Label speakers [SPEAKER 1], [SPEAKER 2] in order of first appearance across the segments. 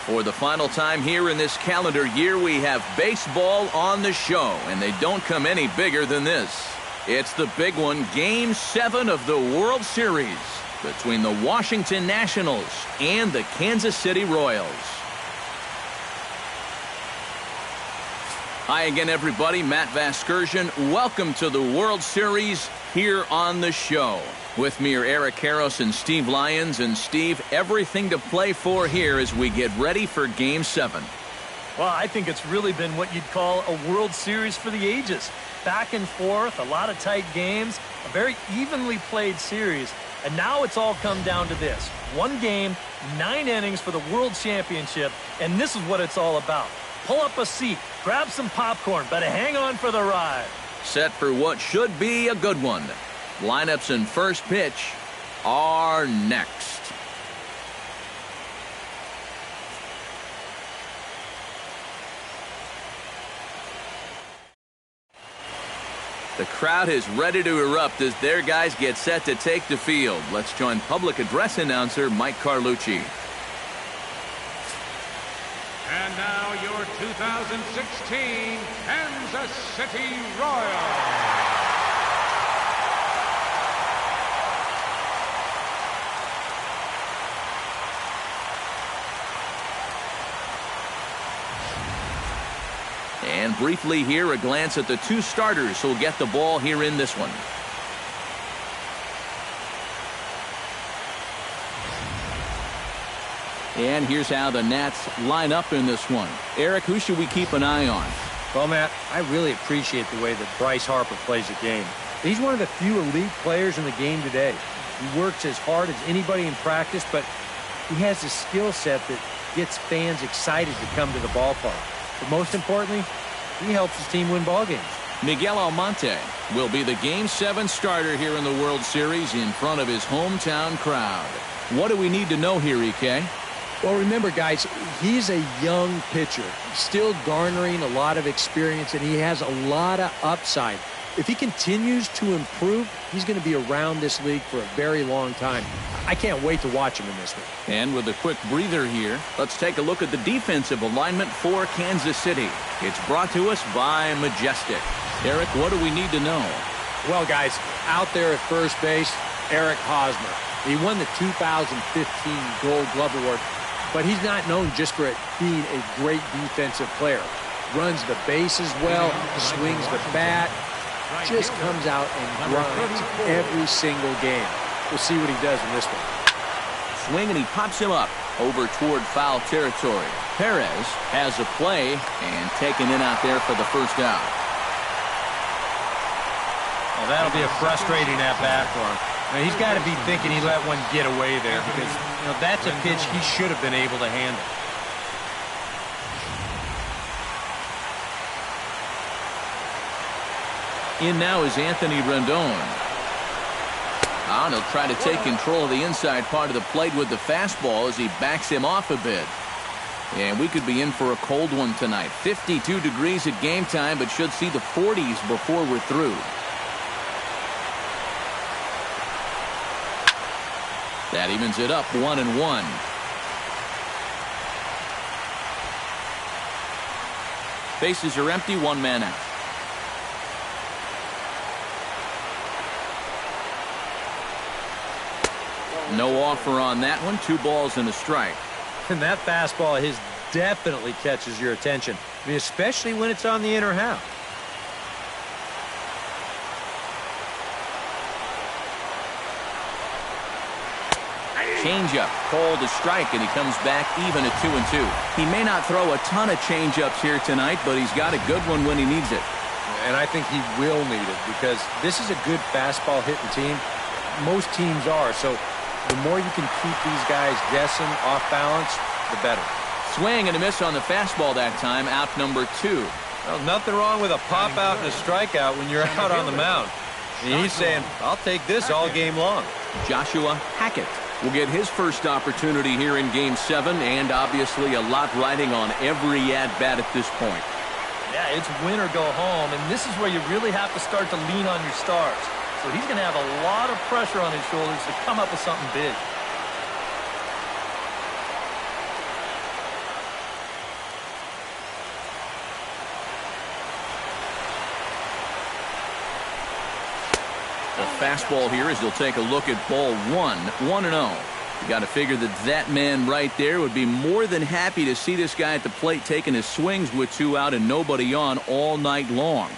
[SPEAKER 1] For the final time here in this calendar year, we have baseball on the show, and they don't come any bigger than this. It's the big one, Game 7 of the World Series between the Washington Nationals and the Kansas City Royals. Hi again, everybody. Matt Vasgersian. Welcome to the World Series here on the show. With me are Eric Karros and Steve Lyons. And Steve, everything to play for here as we get ready for Game 7.
[SPEAKER 2] Well, I think it's really been what you'd call a World Series for the ages. Back and forth, a lot of tight games, a very evenly played series. And now it's all come down to this. One game, 9 innings for the World Championship, and this is what it's all about. Pull up a seat, grab some popcorn, but hang on for the ride.
[SPEAKER 1] Set for what should be a good one. Lineups and first pitch are next. The crowd is ready to erupt as their guys get set to take the field. Let's join public address announcer Mike Carlucci.
[SPEAKER 3] And now your 2016 Kansas City Royals.
[SPEAKER 1] And briefly here, a glance at the 2 starters who'll get the ball here in this one. And here's how the Nats line up in this one. Eric, who should we keep an eye on?
[SPEAKER 4] Well, Matt, I really appreciate the way that Bryce Harper plays the game. He's one of the few elite players in the game today. He works as hard as anybody in practice, but he has a skill set that gets fans excited to come to the ballpark. But most importantly, he helps his team win ball games.
[SPEAKER 1] Miguel Almonte will be the Game 7 starter here in the World Series in front of his hometown crowd. What do we need to know here, EK?
[SPEAKER 4] Well, remember, guys, he's a young pitcher, still garnering a lot of experience, and he has a lot of upside. If he continues to improve, he's going to be around this league for a very long time. I can't wait to watch him in this one.
[SPEAKER 1] And with a quick breather here, let's take a look at the defensive alignment for Kansas City. It's brought to us by Majestic. Eric, what do we need to know?
[SPEAKER 4] Well, guys, out there at first base, Eric Hosmer. He won the 2015 Gold Glove Award, but he's not known just for being a great defensive player. Runs the bases well, swings the bat, just comes out and grinds every single game. We'll see what he does in this one.
[SPEAKER 1] Swing, and he pops him up over toward foul territory. Perez has a play and taken in out there for the first out.
[SPEAKER 4] Well, that'll be a frustrating at-bat for him. Now, he's got to be thinking he let one get away there because, that's a pitch he should have been able to handle.
[SPEAKER 1] In now is Anthony Rendon. And he'll try to take control of the inside part of the plate with the fastball as he backs him off a bit. And we could be in for a cold one tonight. 52 degrees at game time, but should see the 40s before we're through. That evens it up 1-1. Bases are empty, 1 man out. No offer on that one. 2 balls and a strike.
[SPEAKER 4] And that fastball of his definitely catches your attention. I mean, especially when it's on the inner half.
[SPEAKER 1] Changeup called a strike, and he comes back even at 2-2. He may not throw a ton of changeups here tonight, but he's got a good one when he needs it.
[SPEAKER 4] And I think he will need it because this is a good fastball hitting team. Most teams are, so the more you can keep these guys guessing off balance, the better.
[SPEAKER 1] Swing and a miss on the fastball that time. Out number 2.
[SPEAKER 4] Well, nothing wrong with a pop out and a strikeout when you're out on the mound. And he's saying, I'll take this all game long.
[SPEAKER 1] Joshua Hackett will get his first opportunity here in Game 7, and obviously a lot riding on every at-bat at this point.
[SPEAKER 2] Yeah, it's win or go home, and this is where you really have to start to lean on your stars. So he's going to have a lot of pressure on his shoulders to come up with something big.
[SPEAKER 1] The fastball here as he'll take a look at ball one, 1-0. You got to figure that man right there would be more than happy to see this guy at the plate taking his swings with 2 out and nobody on all night long.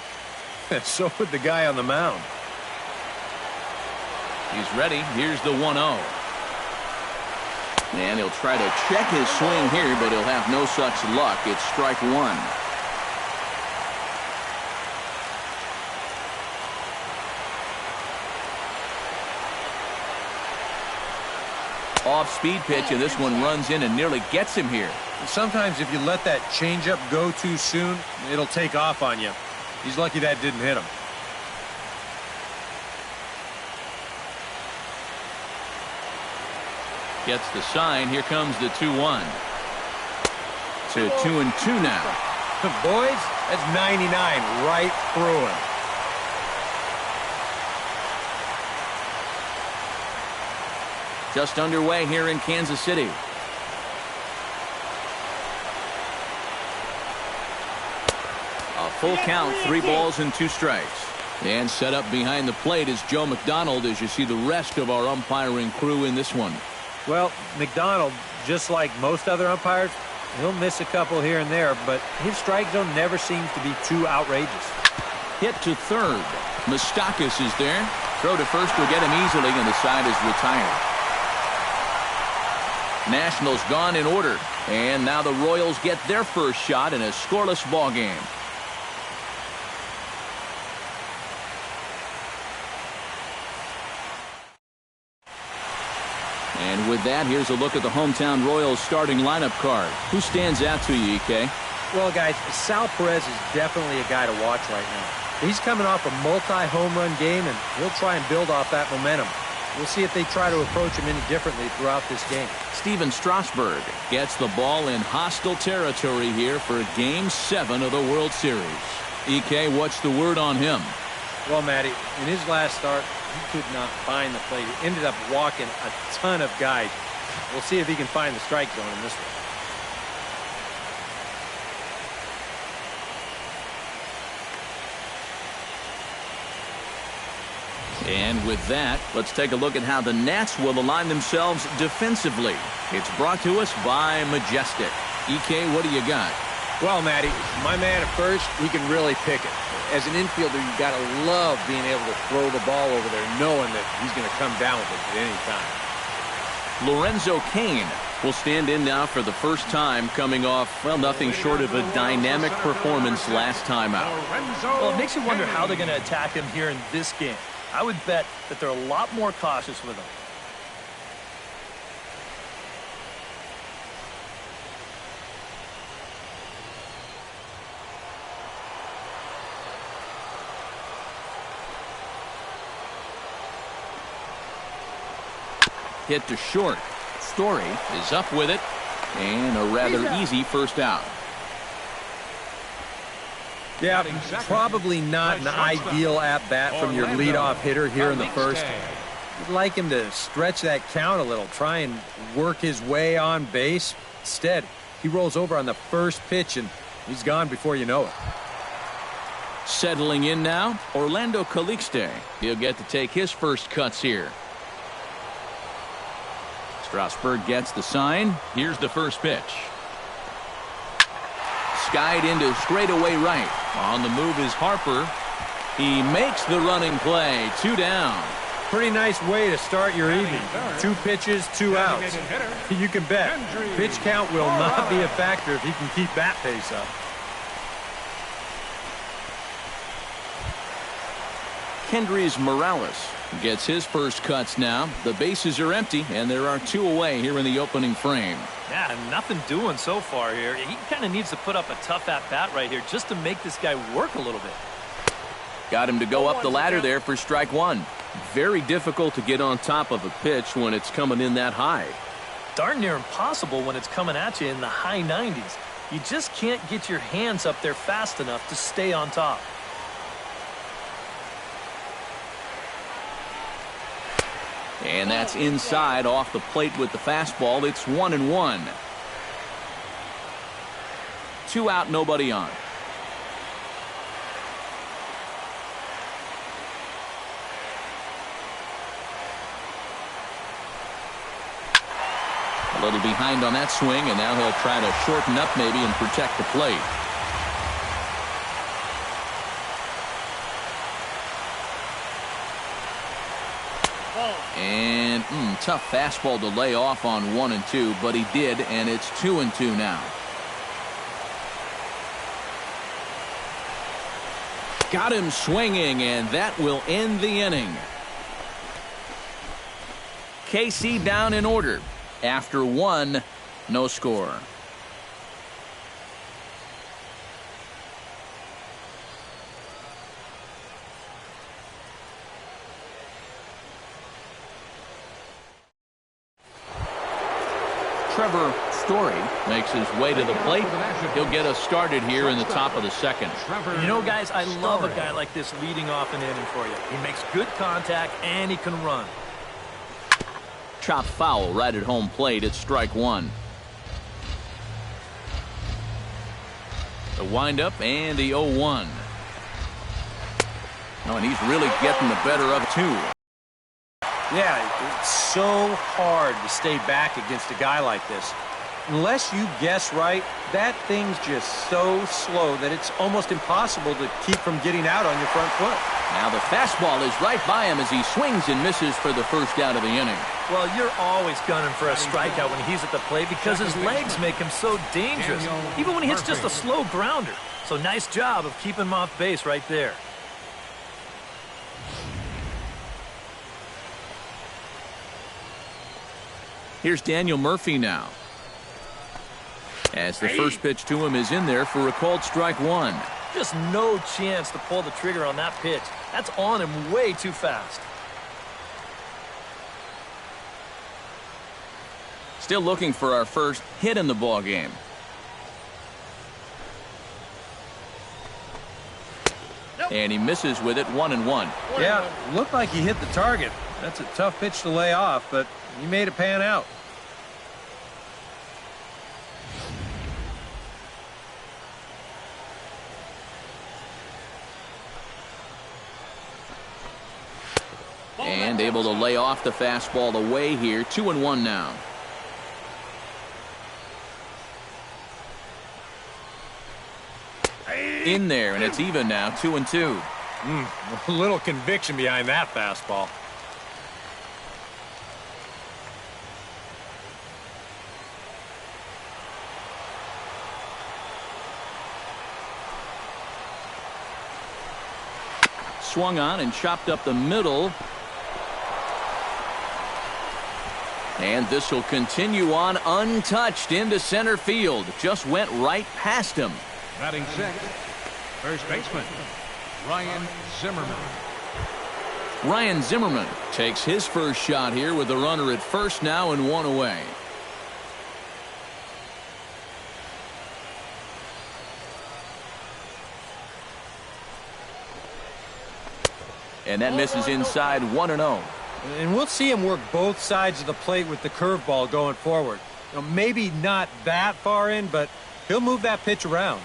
[SPEAKER 2] So would the guy on the mound.
[SPEAKER 1] He's ready. Here's the 1-0. And he'll try to check his swing here, but he'll have no such luck. It's strike one. Off-speed pitch, and this one runs in and nearly gets him here.
[SPEAKER 4] Sometimes if you let that changeup go too soon, it'll take off on you. He's lucky that didn't hit him.
[SPEAKER 1] Gets the sign. Here comes the 2-1. To 2-2 now.
[SPEAKER 4] Boys, that's 99 right through him.
[SPEAKER 1] Just underway here in Kansas City. A full count, 3 balls and 2 strikes. And set up behind the plate is Joe McDonald as you see the rest of our umpiring crew in this one.
[SPEAKER 2] Well, McDonald, just like most other umpires, he'll miss a couple here and there, but his strike zone never seems to be too outrageous.
[SPEAKER 1] Hit to third. Moustakas is there. Throw to first will get him easily, and the side is retired. Nationals gone in order, and now the Royals get their first shot in a scoreless ball game. And with that, here's a look at the hometown Royals starting lineup card. Who stands out to you, EK?
[SPEAKER 2] Well, guys, Sal Perez is definitely a guy to watch right now. He's coming off a multi-home run game, and he'll try and build off that momentum. We'll see if they try to approach him any differently throughout this game.
[SPEAKER 1] Steven Strasburg gets the ball in hostile territory here for Game 7 of the World Series. EK, what's the word on him?
[SPEAKER 2] Well, Matty, in his last start, he could not find the plate. He ended up walking a ton of guys. We'll see if he can find the strike zone in this one.
[SPEAKER 1] And with that, let's take a look at how the Nats will align themselves defensively. It's brought to us by Majestic. EK, what do you got?
[SPEAKER 4] Well, Matty, my man at first, he can really pick it. As an infielder, you got to love being able to throw the ball over there, knowing that he's going to come down with it at any time.
[SPEAKER 1] Lorenzo Cain will stand in now for the first time, coming off, well, nothing short of a dynamic performance last time out.
[SPEAKER 2] Well, it makes you wonder how they're going to attack him here in this game. I would bet that they're a lot more cautious with him.
[SPEAKER 1] Hit to short. Story is up with it, and a rather easy first out.
[SPEAKER 4] Yeah, probably not an ideal at-bat from your leadoff hitter here in the first. You'd like him to stretch that count a little, try and work his way on base. Instead, he rolls over on the first pitch, and he's gone before you know it.
[SPEAKER 1] Settling in now, Orlando Calixte. He'll get to take his first cuts here. Strasburg gets the sign. Here's the first pitch. Skied into straightaway right. On the move is Harper. He makes the running play. 2 down.
[SPEAKER 2] Pretty nice way to start your evening. 2 pitches, 2 outs. You can bet pitch count will not be a factor if he can keep that pace up.
[SPEAKER 1] Kendrys Morales gets his first cuts now. The bases are empty, and there are 2 away here in the opening frame.
[SPEAKER 2] Yeah, nothing doing so far here. He kind of needs to put up a tough at-bat right here just to make this guy work a little bit.
[SPEAKER 1] Got him to go up the ladder there for strike 1. Very difficult to get on top of a pitch when it's coming in that high.
[SPEAKER 2] Darn near impossible when it's coming at you in the high 90s. You just can't get your hands up there fast enough to stay on top.
[SPEAKER 1] And that's inside off the plate with the fastball. It's 1-1. 2 out, nobody on. A little behind on that swing, and now he'll try to shorten up maybe and protect the plate. And tough fastball to lay off on 1 and 2, but he did, and it's 2 and 2 now. Got him swinging, and that will end the inning. KC down in order. After 1, no score. Trevor Story makes his way to the plate. He'll get us started here in the top of the second.
[SPEAKER 2] You know, guys, I love a guy like this leading off an inning for you. He makes good contact, and he can run.
[SPEAKER 1] Chop foul right at home plate. It's strike 1. The windup and the 0-1. Oh, and he's really getting the better of 2.
[SPEAKER 4] Yeah, it's so hard to stay back against a guy like this. Unless you guess right, that thing's just so slow that it's almost impossible to keep from getting out on your front foot.
[SPEAKER 1] Now the fastball is right by him as he swings and misses for the first out of the inning.
[SPEAKER 2] Well, you're always gunning for a strikeout when he's at the plate because his legs make him so dangerous, even when he hits just a slow grounder. So nice job of keeping him off base right there.
[SPEAKER 1] Here's Daniel Murphy now, as the first pitch to him is in there for a called strike 1.
[SPEAKER 2] Just no chance to pull the trigger on that pitch. That's on him way too fast.
[SPEAKER 1] Still looking for our first hit in the ball game. And he misses with it, 1-1.
[SPEAKER 4] Yeah, looked like he hit the target. That's a tough pitch to lay off, but he made it pan out.
[SPEAKER 1] And able to lay off the fastball away here. 2-1 now. In there, and it's even now, 2-2.
[SPEAKER 4] A little conviction behind that fastball.
[SPEAKER 1] Swung on and chopped up the middle. And this will continue on untouched into center field. Just went right past him.
[SPEAKER 3] Batting 6th, first baseman, Ryan Zimmerman.
[SPEAKER 1] Ryan Zimmerman takes his first shot here with the runner at first now and 1 away. And that misses inside, 1-0.
[SPEAKER 4] And we'll see him work both sides of the plate with the curveball going forward. You know, maybe not that far in, but he'll move that pitch around.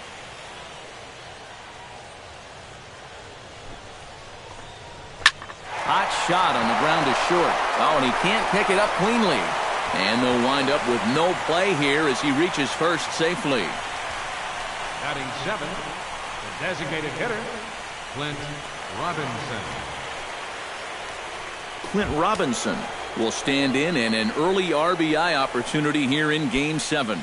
[SPEAKER 1] Hot shot on the ground to short. Oh, and he can't pick it up cleanly. And they'll wind up with no play here as he reaches first safely.
[SPEAKER 3] Batting 7th, the designated hitter, Clint Robinson.
[SPEAKER 1] Clint Robinson will stand in an early RBI opportunity here in Game 7.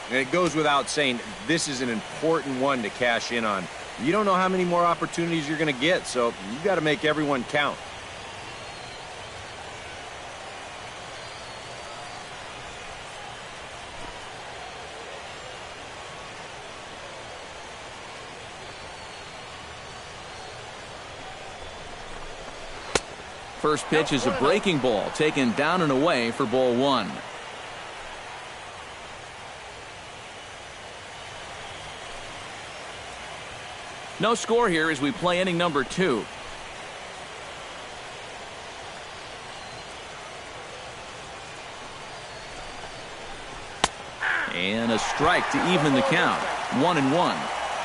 [SPEAKER 5] And it goes without saying, this is an important one to cash in on. You don't know how many more opportunities you're going to get, so you got to make everyone count.
[SPEAKER 1] First pitch is a breaking ball taken down and away for ball 1. No score here as we play inning number 2. And a strike to even the count. 1-1.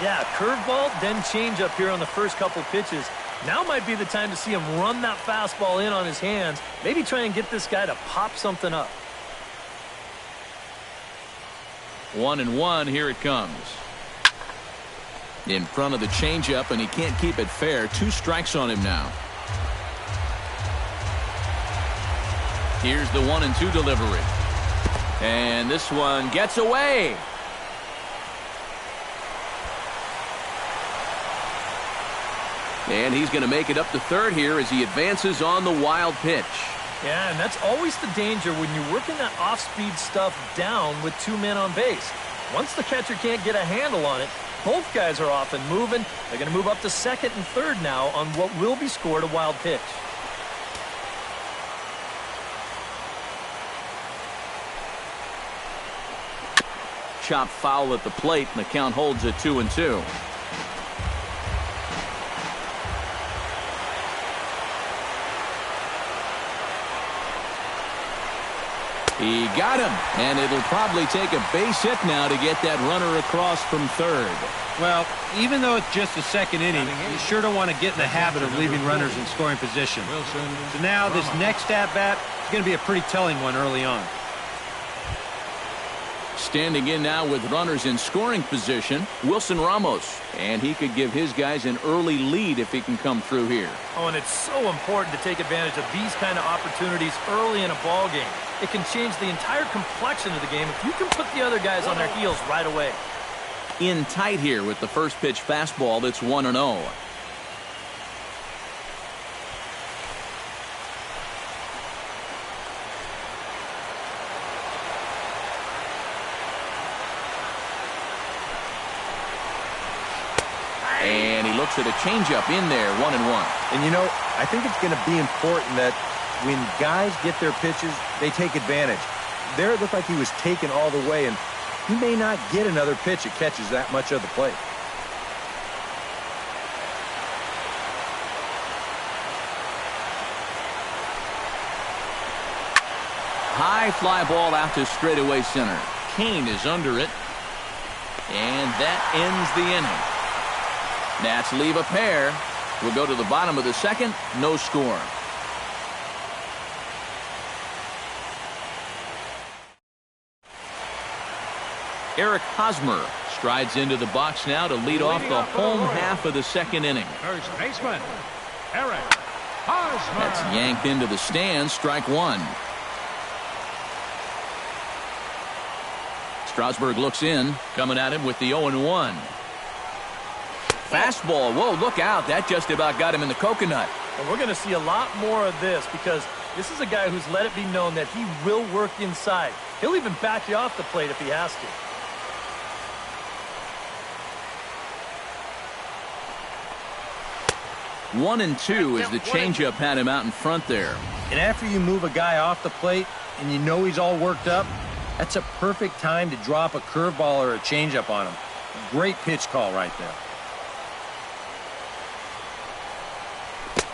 [SPEAKER 2] Yeah, curveball, then changeup here on the first couple pitches. Now might be the time to see him run that fastball in on his hands. Maybe try and get this guy to pop something up.
[SPEAKER 1] 1-1, here it comes. In front of the changeup, and he can't keep it fair. 2 strikes on him now. Here's the 1-2 delivery. And this one gets away. And he's going to make it up to third here as he advances on the wild pitch.
[SPEAKER 2] Yeah, and that's always the danger when you're working that off-speed stuff down with 2 men on base. Once the catcher can't get a handle on it, both guys are off and moving. They're going to move up to second and third now on what will be scored a wild pitch.
[SPEAKER 1] Chop foul at the plate, and the count holds at 2-2. He got him, and it'll probably take a base hit now to get that runner across from third.
[SPEAKER 6] Well, even though it's just the second inning, you sure don't want to get in the habit of leaving runners in scoring position. So now this next at-bat is going to be a pretty telling one early on.
[SPEAKER 1] Standing in now with runners in scoring position, Wilson Ramos. And he could give his guys an early lead if he can come through here.
[SPEAKER 2] Oh, and it's so important to take advantage of these kind of opportunities early in a ball game. It can change the entire complexion of the game if you can put the other guys on their heels right away.
[SPEAKER 1] In tight here with the first pitch fastball that's 1-0. And he looks at a changeup in there, 1-1.
[SPEAKER 5] And you know, I think it's going to be important that when guys get their pitches, they take advantage. There it looked like he was taken all the way, and he may not get another pitch that catches that much of the plate.
[SPEAKER 1] High fly ball out to straightaway center. Kane is under it. And that ends the inning. Nats leave a pair. We'll go to the bottom of the second. No score. Eric Hosmer strides into the box now to lead off the home half of the second inning.
[SPEAKER 3] First baseman, Eric Hosmer.
[SPEAKER 1] That's yanked into the stands. Strike one. Strasburg looks in, coming at him with the 0-1. Fastball. Whoa, look out. That just about got him in the coconut.
[SPEAKER 2] And we're going to see a lot more of this because this is a guy who's let it be known that he will work inside. He'll even back you off the plate if he has to.
[SPEAKER 1] 1-2 as the changeup had him out in front there.
[SPEAKER 5] And after you move a guy off the plate and you know he's all worked up, that's a perfect time to drop a curveball or a changeup on him. Great pitch call right there.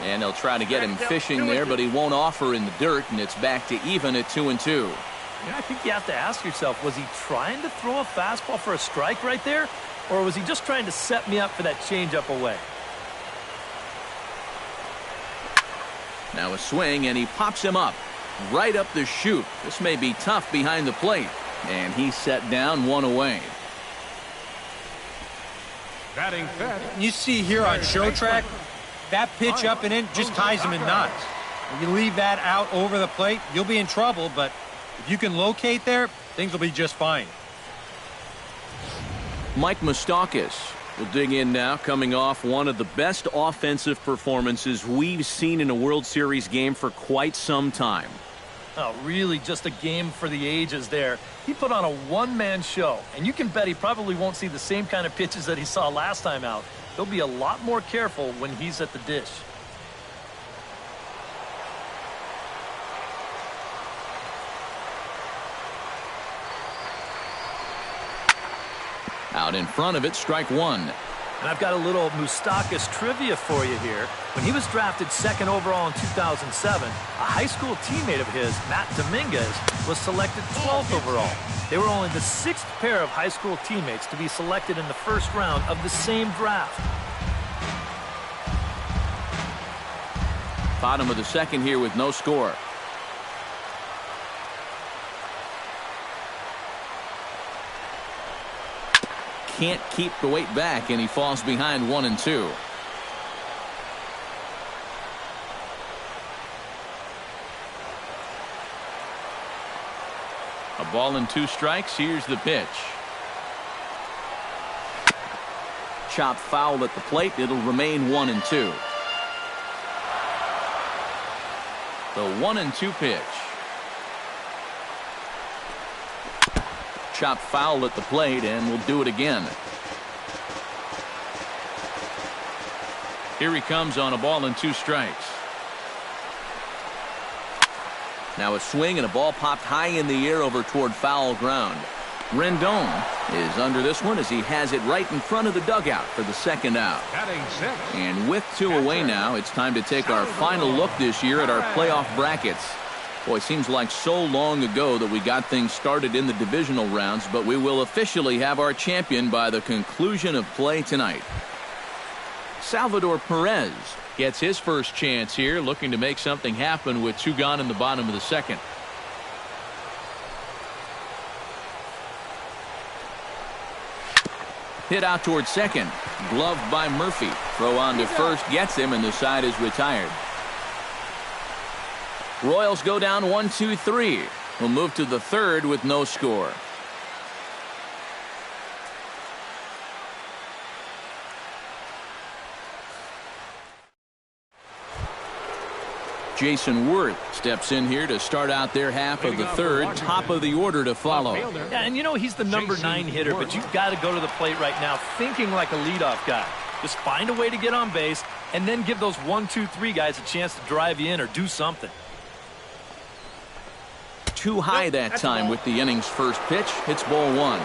[SPEAKER 1] And they'll try to get him fishing there, but he won't offer in the dirt, and it's back to even at 2-2.
[SPEAKER 2] Yeah, I think you have to ask yourself, was he trying to throw a fastball for a strike right there? Or was he just trying to set me up for that changeup away?
[SPEAKER 1] Now a swing, and he pops him up. Right up the chute. This may be tough behind the plate. And he's set down, one away.
[SPEAKER 3] Batting fifth.
[SPEAKER 6] You see here on Show Track, that pitch up and in just ties him in knots. If you leave that out over the plate, you'll be in trouble, but if you can locate there, things will be just fine.
[SPEAKER 1] Mike Moustakas will dig in now, coming off one of the best offensive performances we've seen in a World Series game for quite some time.
[SPEAKER 2] Oh, really just a game for the ages there. He put on a one-man show, and you can bet he probably won't see the same kind of pitches that he saw last time out. He'll be a lot more careful when he's at the dish.
[SPEAKER 1] Out in front of it, strike one.
[SPEAKER 2] And I've got a little Moustakas trivia for you here. When he was drafted second overall in 2007, a high school teammate of his, Matt Dominguez, was selected 12th overall. They were only the sixth pair of high school teammates to be selected in the first round of the same draft.
[SPEAKER 1] Bottom of the second here with no score. can't keep the weight back, and he falls behind 1-2. A ball and 2 strikes. Here's the pitch. Chop foul at the plate. It'll remain 1-2. The 1-2 pitch. Chop foul at the plate, and we'll do it again. Here he comes on a ball and 2 strikes. Now a swing, and a ball popped high in the air over toward foul ground. Rendon is under this one as he has it right in front of the dugout for the second out.
[SPEAKER 3] Batting 6.
[SPEAKER 1] And with 2 away now, it's time to take our final look this year at our playoff brackets. Boy, it seems like so long ago that we got things started in the divisional rounds, but we will officially have our champion by the conclusion of play tonight. Salvador Perez gets his first chance here, looking to make something happen with 2 gone in the bottom of the second. Hit out towards second. Gloved by Murphy. Throw on to first gets him, and the side is retired. Royals go down 1-2-3. We'll move to the third with no score. Jason Worth steps in here to start out their half of the third. Top of the order to follow.
[SPEAKER 2] Yeah, and you know he's the number 9 hitter, but you've got to go to the plate right now thinking like a leadoff guy. Just find a way to get on base and then give those 1, 2, 3 guys a chance to drive you in or do something.
[SPEAKER 1] Too high that time with the inning's first pitch. Hits ball 1.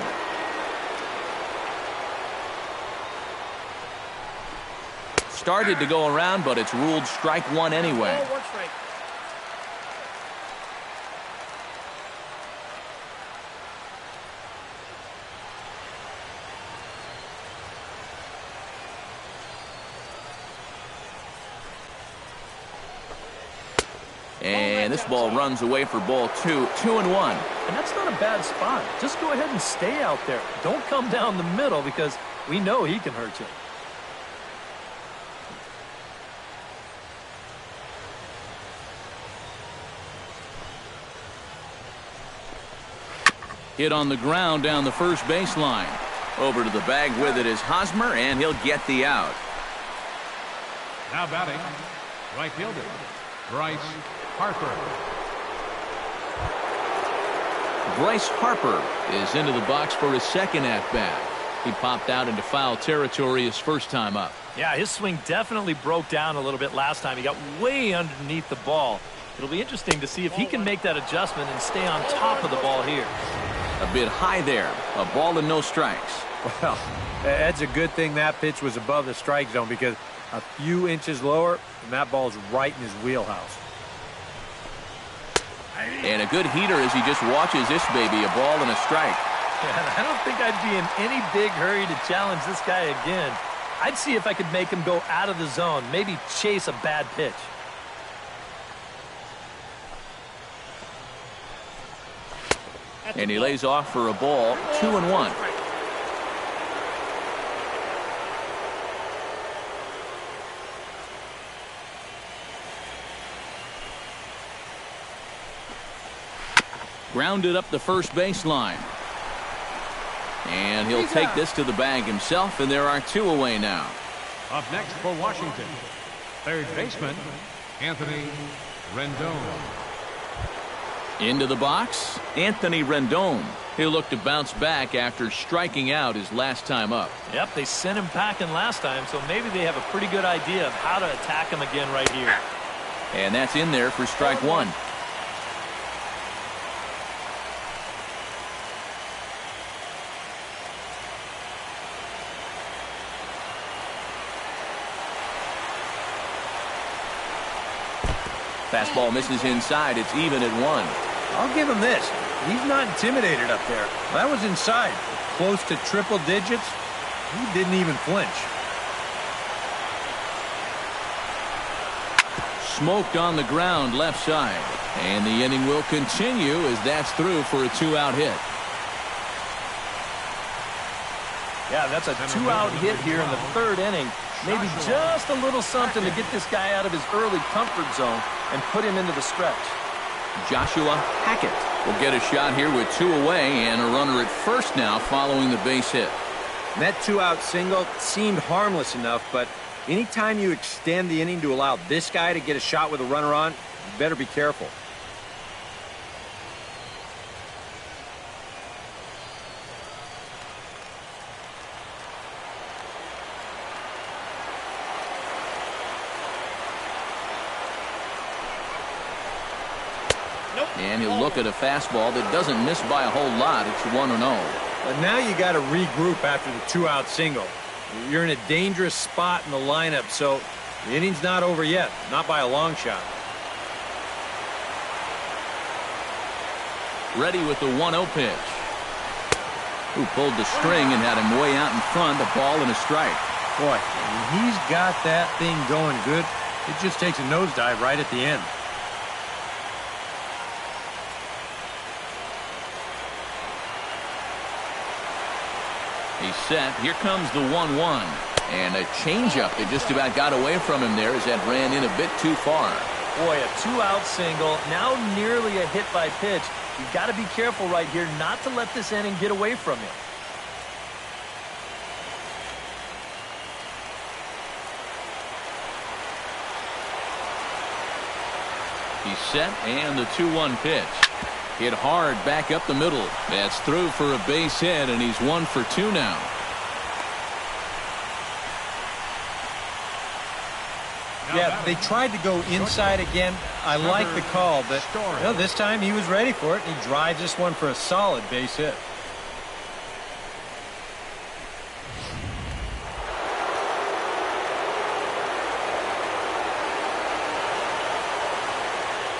[SPEAKER 1] Started to go around, but it's ruled strike 1 anyway. And this ball runs away for ball 2. 2-1.
[SPEAKER 2] And that's not a bad spot. Just go ahead and stay out there. Don't come down the middle because we know he can hurt you.
[SPEAKER 1] Hit on the ground down the first baseline. Over to the bag with it is Hosmer, and he'll get the out.
[SPEAKER 3] Now batting, right fielder, Bryce Harper.
[SPEAKER 1] Bryce Harper is into the box for his second at-bat. He popped out into foul territory his first time up.
[SPEAKER 2] Yeah, his swing definitely broke down a little bit last time. He got way underneath the ball. It'll be interesting to see if he can make that adjustment and stay on top of the ball here.
[SPEAKER 1] A bit high there. A ball and no strikes.
[SPEAKER 5] Well, that's a good thing that pitch was above the strike zone, because a few inches lower and that ball's right in his wheelhouse.
[SPEAKER 1] And a good heater as he just watches this baby. A ball and a strike.
[SPEAKER 2] Yeah, I don't think I'd be in any big hurry to challenge this guy again. I'd see if I could make him go out of the zone, maybe chase a bad pitch.
[SPEAKER 1] And he lays off for a ball. 2-1. Grounded up the first baseline. And he'll take this to the bag himself, and there are 2 away now.
[SPEAKER 3] Up next for Washington, third baseman, Anthony Rendon.
[SPEAKER 1] Into the box, Anthony Rendon. He'll look to bounce back after striking out his last time up.
[SPEAKER 2] Yep, they sent him packing last time, so maybe they have a pretty good idea of how to attack him again right here.
[SPEAKER 1] And that's in there for strike 1. Fastball misses inside. It's even at 1.
[SPEAKER 5] I'll give him this. He's not intimidated up there. That was inside. Close to triple digits. He didn't even flinch.
[SPEAKER 1] Smoked on the ground left side. And the inning will continue as that's through for a 2-out hit.
[SPEAKER 2] Yeah, that's a 2-out hit here in the 3rd inning. Maybe just a little something to get this guy out of his early comfort zone and put him into the stretch.
[SPEAKER 1] Joshua Hackett will get a shot here with 2 away and a runner at first now following the base hit.
[SPEAKER 5] And that 2-out single seemed harmless enough, but anytime you extend the inning to allow this guy to get a shot with a runner on, you better be careful.
[SPEAKER 1] And he'll look at a fastball that doesn't miss by a whole lot. It's 1-0.
[SPEAKER 5] But now you got to regroup after the 2-out single. You're in a dangerous spot in the lineup, so the inning's not over yet, not by a long shot.
[SPEAKER 1] Ready with the 1-0 pitch. Who pulled the string and had him way out in front, a ball and a strike.
[SPEAKER 5] Boy, when he's got that thing going good, it just takes a nosedive right at the end.
[SPEAKER 1] He's set. Here comes the 1-1. And a changeup that just about got away from him there as that ran in a bit too far.
[SPEAKER 2] Boy, a 2-out single, now nearly a hit by pitch. You've got to be careful right here not to let this inning get away from you.
[SPEAKER 1] He's set, and the 2-1 pitch. Hit hard back up the middle. That's through for a base hit, and he's 1 for 2 now.
[SPEAKER 6] Yeah, they tried to go inside again. I like the call, but this time he was ready for it. He drives this one for a solid base hit.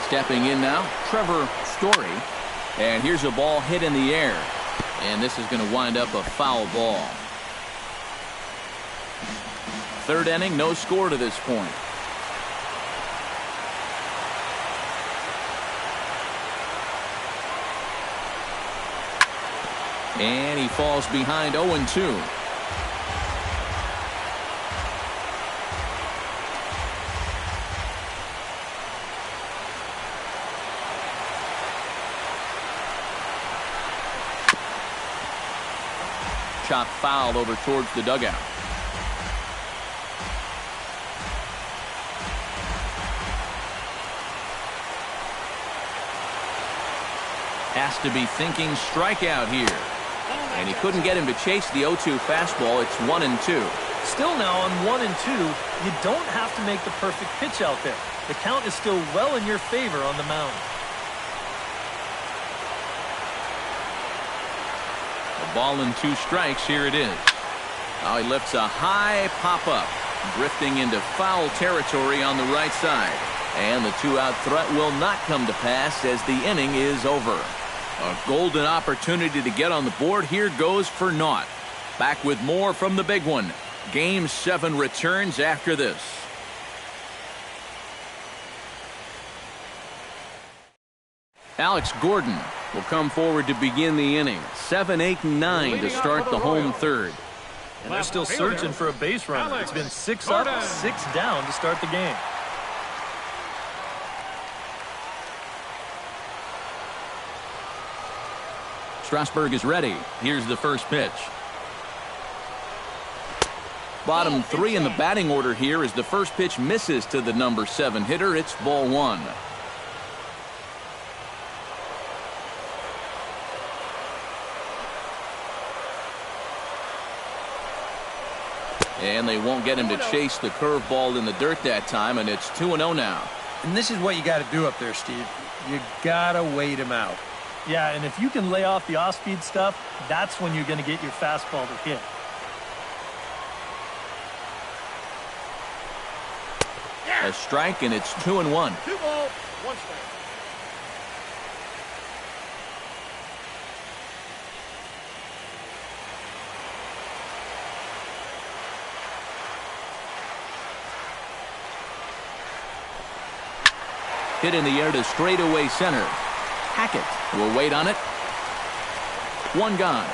[SPEAKER 1] Stepping in now, Trevor Story. And here's a ball hit in the air. And this is going to wind up a foul ball. 3rd inning, no score to this point. And he falls behind 0-2. Chop foul over towards the dugout. Has to be thinking strikeout here. And he couldn't get him to chase the 0-2 fastball. It's 1-2.
[SPEAKER 2] Still now on 1-2, you don't have to make the perfect pitch out there. The count is still well in your favor on the mound.
[SPEAKER 1] Ball and 2 strikes. Here it is. Now he lifts a high pop-up, drifting into foul territory on the right side. And the 2-out threat will not come to pass as the inning is over. A golden opportunity to get on the board here goes for naught. Back with more from the big one. Game 7 returns after this. Alex Gordon will come forward to begin the inning. 7, 8, and 9 to start the home 3rd.
[SPEAKER 2] And they're still searching for a base runner. It's been 6 up, 6 down to start the game.
[SPEAKER 1] Strasburg is ready. Here's the first pitch. Bottom 3 in the batting order here as the first pitch misses to the number 7 hitter. It's ball 1. And they won't get him to chase the curveball in the dirt that time, and it's 2-0 now.
[SPEAKER 5] And this is what you got to do up there, Steve. You got to wait him out.
[SPEAKER 2] Yeah, and if you can lay off the off-speed stuff, that's when you're going to get your fastball to hit.
[SPEAKER 1] A strike, and it's 2-1.
[SPEAKER 7] 2 balls, 1 strike.
[SPEAKER 1] Hit in the air to straightaway center. Hackett will wait on it. 1 gone.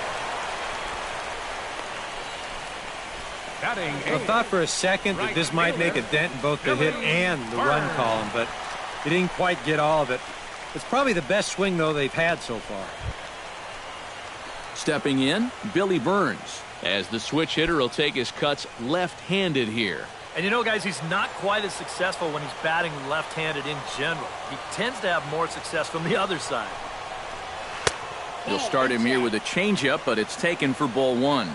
[SPEAKER 3] Batting
[SPEAKER 6] I thought for a second that this might make a dent in both the hit and the run column, but he didn't quite get all of it. It's probably the best swing, though, they've had so far.
[SPEAKER 1] Stepping in, Billy Burns. As the switch hitter, will take his cuts left-handed here.
[SPEAKER 2] And you know, guys, he's not quite as successful when he's batting left-handed in general. He tends to have more success from the other side.
[SPEAKER 1] You'll start him here with a changeup, but it's taken for ball one.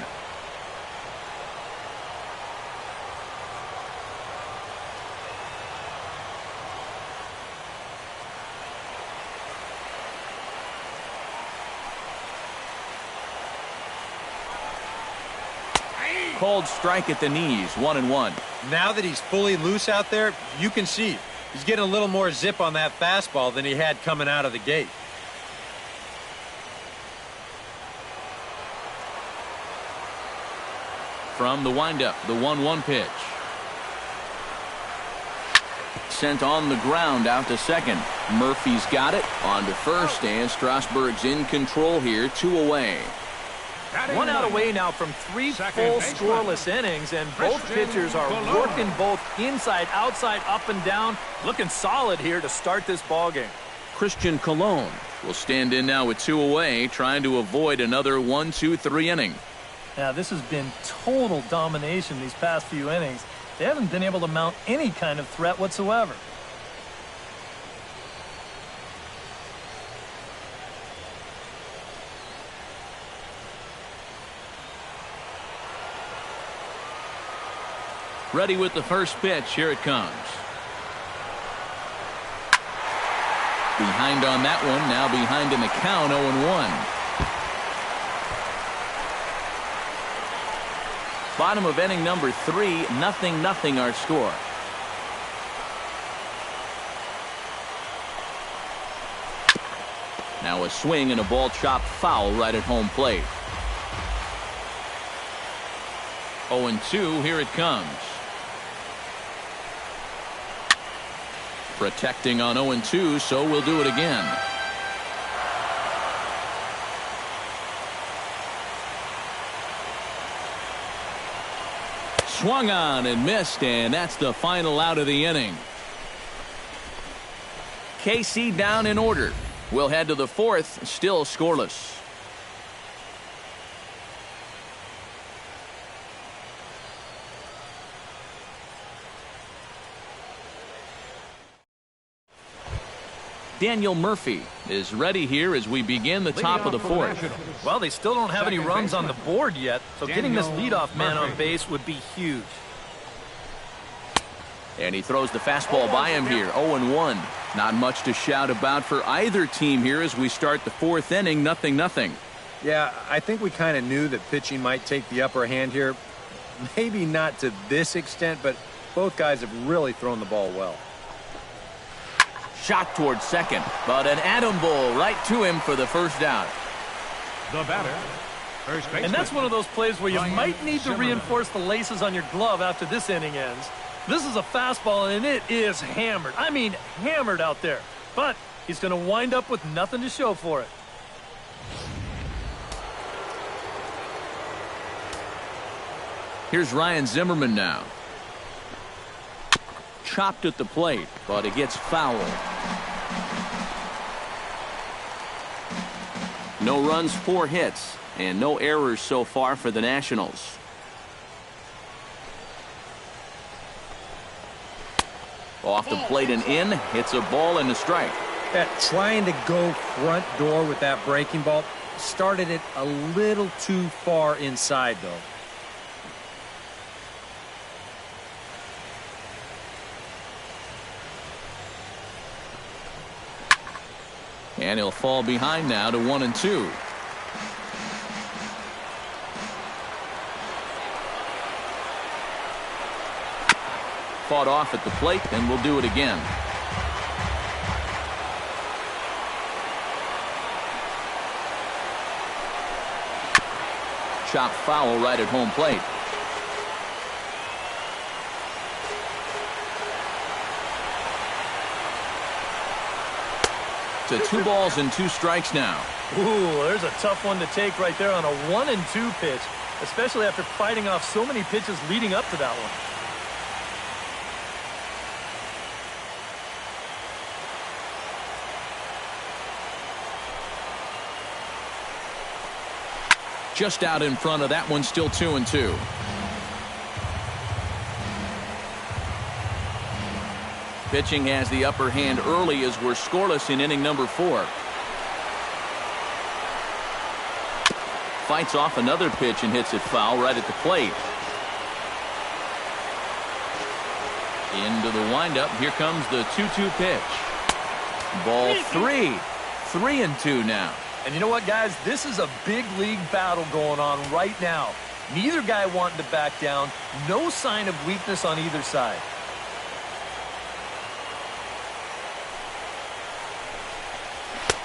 [SPEAKER 1] Called strike at the knees, 1-1.
[SPEAKER 6] Now that he's fully loose out there, you can see he's getting a little more zip on that fastball than he had coming out of the gate.
[SPEAKER 1] From the windup, the 1-1 pitch. Sent on the ground out to second. Murphy's got it on to first, and Strasburg's in control here, 2 away.
[SPEAKER 2] One out away now from 3 full scoreless innings, and both pitchers are working both inside, outside, up and down. Looking solid here to start this ball game.
[SPEAKER 1] Christian Colon will stand in now with 2 away, trying to avoid another 1-2-3 inning.
[SPEAKER 2] Now, this has been total domination these past few innings. They haven't been able to mount any kind of threat whatsoever.
[SPEAKER 1] Ready with the first pitch. Here it comes. Behind on that one. Now behind in the count, 0-1. Bottom of inning number 3. 0-0 our score. Now a swing and a ball chopped foul right at home plate. 0-2. Here it comes. Protecting on 0-2, so we'll do it again. Swung on and missed, and that's the final out of the inning. KC down in order. We'll head to the 4th, still scoreless. Daniel Murphy is ready here as we begin the top of the 4th.
[SPEAKER 2] Well, they still don't have any runs on the board yet, so getting this leadoff man on base would be huge.
[SPEAKER 1] And he throws the fastball by him here, 0-1. Not much to shout about for either team here as we start the 4th inning, 0-0.
[SPEAKER 5] Yeah, I think we kind of knew that pitching might take the upper hand here. Maybe not to this extent, but both guys have really thrown the ball well.
[SPEAKER 1] Shot towards second, but an atom ball right to him for the first out.
[SPEAKER 3] The batter, first baseman.
[SPEAKER 2] And that's one of those plays where you might need to reinforce the laces on your glove after this inning ends. This is a fastball, and it is hammered. I mean, hammered out there. But he's going to wind up with nothing to show for it.
[SPEAKER 1] Here's Ryan Zimmerman now. Chopped at the plate, but it gets foul. No runs, 4 hits, and no errors so far for the Nationals. Off the plate and in, hits a ball and a strike.
[SPEAKER 6] Trying to go front door with that breaking ball started it a little too far inside, though.
[SPEAKER 1] And he'll fall behind now to 1-2. Fought off at the plate, and we'll do it again. Chopped foul right at home plate. To 2 balls and 2 strikes now.
[SPEAKER 2] Ooh, there's a tough one to take right there on a 1-2 pitch. especially after fighting off so many pitches leading up to that one.
[SPEAKER 1] Just out in front of that one, still 2-2. Pitching has the upper hand early as we're scoreless in inning number 4. Fights off another pitch and hits it foul right at the plate. Into the windup. Here comes the 2-2 pitch. Ball 3. 3-2 now.
[SPEAKER 2] And you know what, guys? This is a big league battle going on right now. Neither guy wanting to back down. No sign of weakness on either side.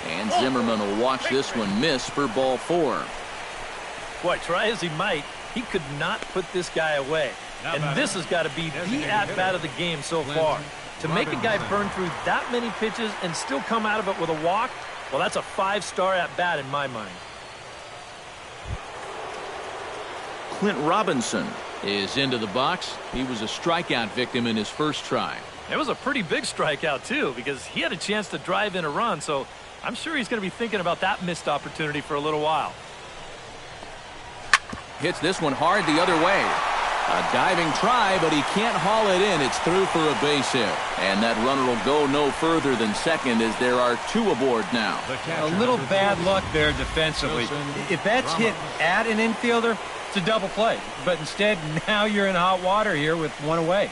[SPEAKER 1] And Zimmerman will watch this one miss for ball 4.
[SPEAKER 2] Boy, try as he might, he could not put this guy away. And this has got to be the at-bat of the game so far. To make a guy burn through that many pitches and still come out of it with a walk, well, that's a 5-star at-bat in my mind.
[SPEAKER 1] Clint Robinson is into the box. He was a strikeout victim in his first try.
[SPEAKER 2] It was a pretty big strikeout, too, because he had a chance to drive in a run, so I'm sure he's going to be thinking about that missed opportunity for a little while.
[SPEAKER 1] Hits this one hard the other way. A diving try, but he can't haul it in. It's through for a base hit. And that runner will go no further than second as there are 2 aboard now.
[SPEAKER 6] A little bad luck there defensively. If that's hit at an infielder, it's a double play. But instead, now you're in hot water here with 1 away.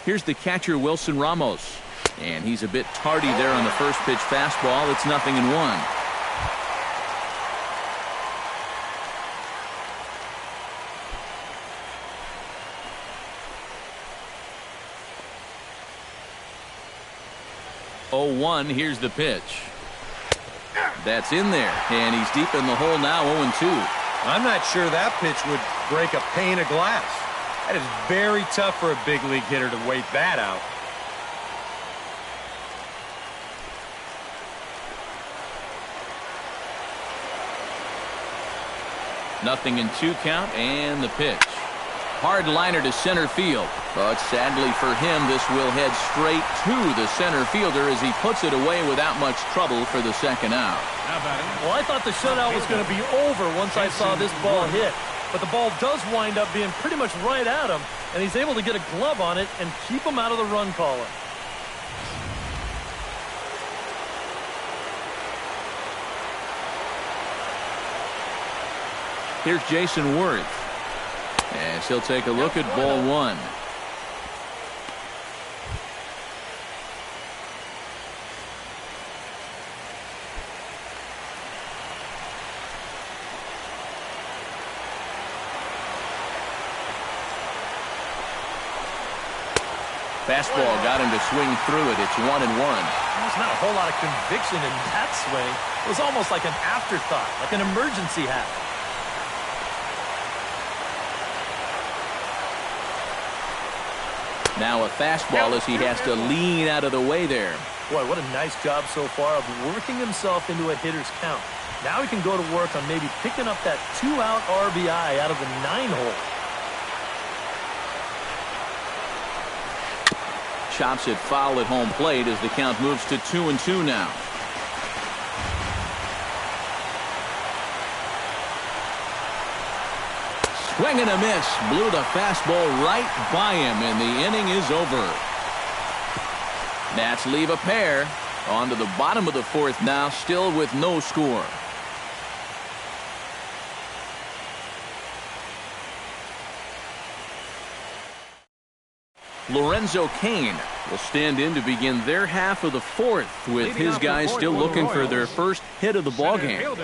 [SPEAKER 1] Here's the catcher, Wilson Ramos. And he's a bit tardy there on the first pitch fastball. It's 0-1. Oh, 1. Here's the pitch. That's in there. And he's deep in the hole now, 0-2.
[SPEAKER 5] I'm not sure that pitch would break a pane of glass. That is very tough for a big league hitter to wait that out.
[SPEAKER 1] Nothing in 2 count, and the pitch. Hard liner to center field. But sadly for him, this will head straight to the center fielder as he puts it away without much trouble for the second out.
[SPEAKER 2] Well, I thought the shutout was going to be over once I saw this ball hit. But the ball does wind up being pretty much right at him, and he's able to get a glove on it and keep him out of the run column.
[SPEAKER 1] Here's Jason Worth. As he'll take a look at ball 1. Fastball got him to swing through it. It's 1-1.
[SPEAKER 2] There's not a whole lot of conviction in that swing. It was almost like an afterthought, like an emergency hat.
[SPEAKER 1] Now a fastball as he has to lean out of the way there.
[SPEAKER 2] Boy, what a nice job so far of working himself into a hitter's count. Now he can go to work on maybe picking up that 2-out RBI out of the 9-hole.
[SPEAKER 1] Chops it foul at home plate as the count moves to 2-2 now. Swing and a miss. Blew the fastball right by him, and the inning is over. Nats leave a pair. On to the bottom of the 4th now, still with no score. Lorenzo Cain will stand in to begin their half of the 4th with his guys still looking for their first hit of the ballgame.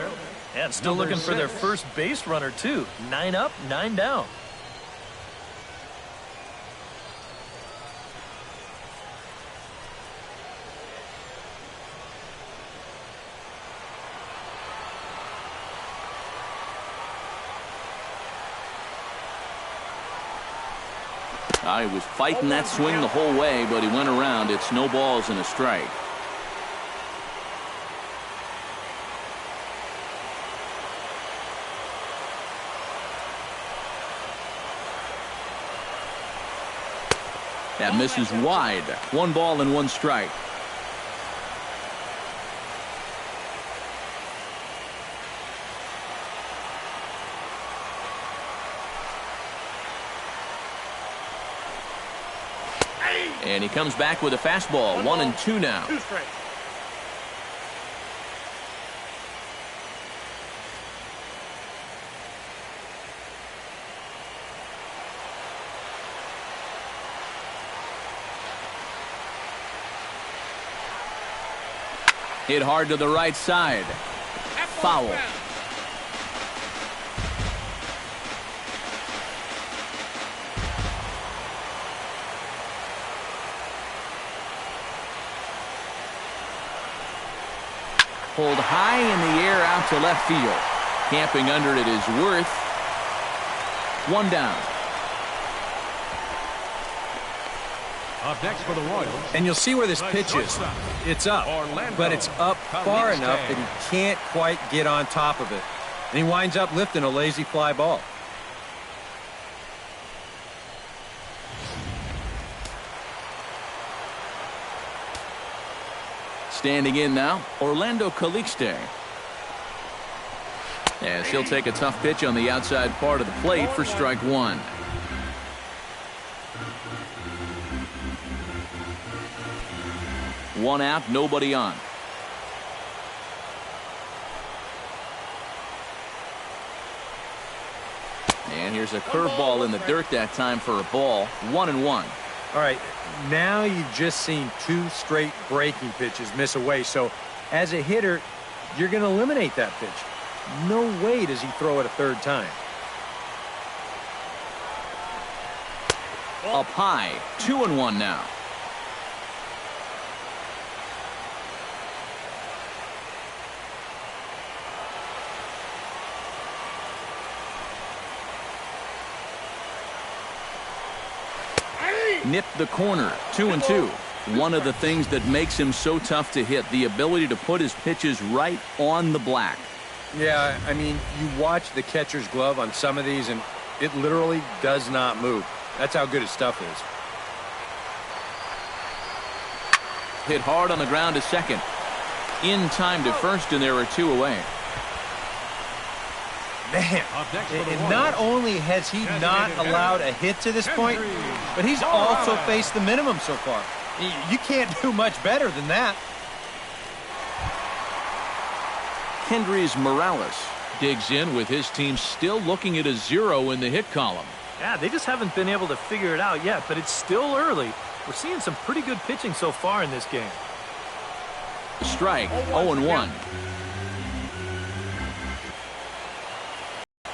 [SPEAKER 2] And still looking for their first base runner, too. 9 up, 9 down.
[SPEAKER 1] He was fighting that swing the whole way, but he went around. It's no balls and a strike. That misses wide. 1 ball and 1 strike. And he comes back with a fastball. 1-2 now.
[SPEAKER 7] 2 strikes.
[SPEAKER 1] Hit hard to the right side. Foul. Pulled high in the air out to left field. Camping under it is Worth. 1 down.
[SPEAKER 3] Up next for the Royals.
[SPEAKER 5] And you'll see where this pitch is. It's up, but it's up far enough that he can't quite get on top of it. And he winds up lifting a lazy fly ball.
[SPEAKER 1] Standing in now, Orlando Calixte. As he'll take a tough pitch on the outside part of the plate for strike 1. One out, nobody on. And here's a curveball in the dirt that time for a ball. 1-1.
[SPEAKER 5] All right, now you've just seen 2 straight breaking pitches miss away. So as a hitter, you're going to eliminate that pitch. No way does he throw it a 3rd time.
[SPEAKER 1] Up high, 2-1 now. Nipped the corner. 2-2. One of the things that makes him so tough to hit, the ability to put his pitches right on the black.
[SPEAKER 5] Yeah, I mean, you watch the catcher's glove on some of these, and it literally does not move. That's how good his stuff is.
[SPEAKER 1] Hit hard on the ground to second. In time to first, and there are 2 away.
[SPEAKER 5] Man, and not only has he not allowed a hit to this point, but he's also faced the minimum so far. You can't do much better than that.
[SPEAKER 1] Kendrys Morales digs in with his team still looking at a 0 in the hit column.
[SPEAKER 2] Yeah, they just haven't been able to figure it out yet, but it's still early. We're seeing some pretty good pitching so far in this game.
[SPEAKER 1] Strike. 0-1.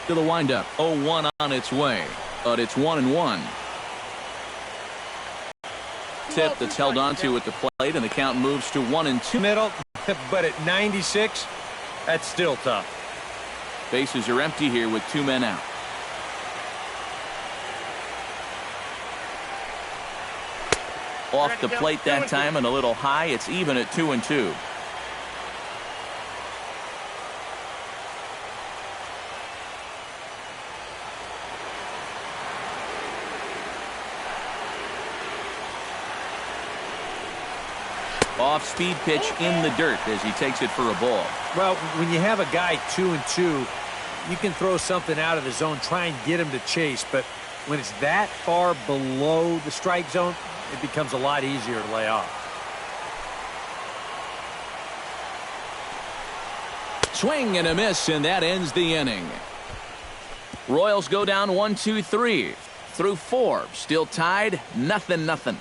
[SPEAKER 1] To the windup. 0-1 on its way, but it's 1-1. Tip that's held onto at the plate, and the count moves to 1-2.
[SPEAKER 5] Middle, but at 96, that's still tough.
[SPEAKER 1] Bases are empty here with 2 men out. Off the plate that time and a little high. It's even at 2-2. Off-speed pitch in the dirt as he takes it for a ball.
[SPEAKER 5] Well, when you have a guy 2-2, you can throw something out of the zone, try and get him to chase. But when it's that far below the strike zone, it becomes a lot easier to lay off.
[SPEAKER 1] Swing and a miss, and that ends the inning. Royals go down 1-2-3 through 4. Still tied, 0-0.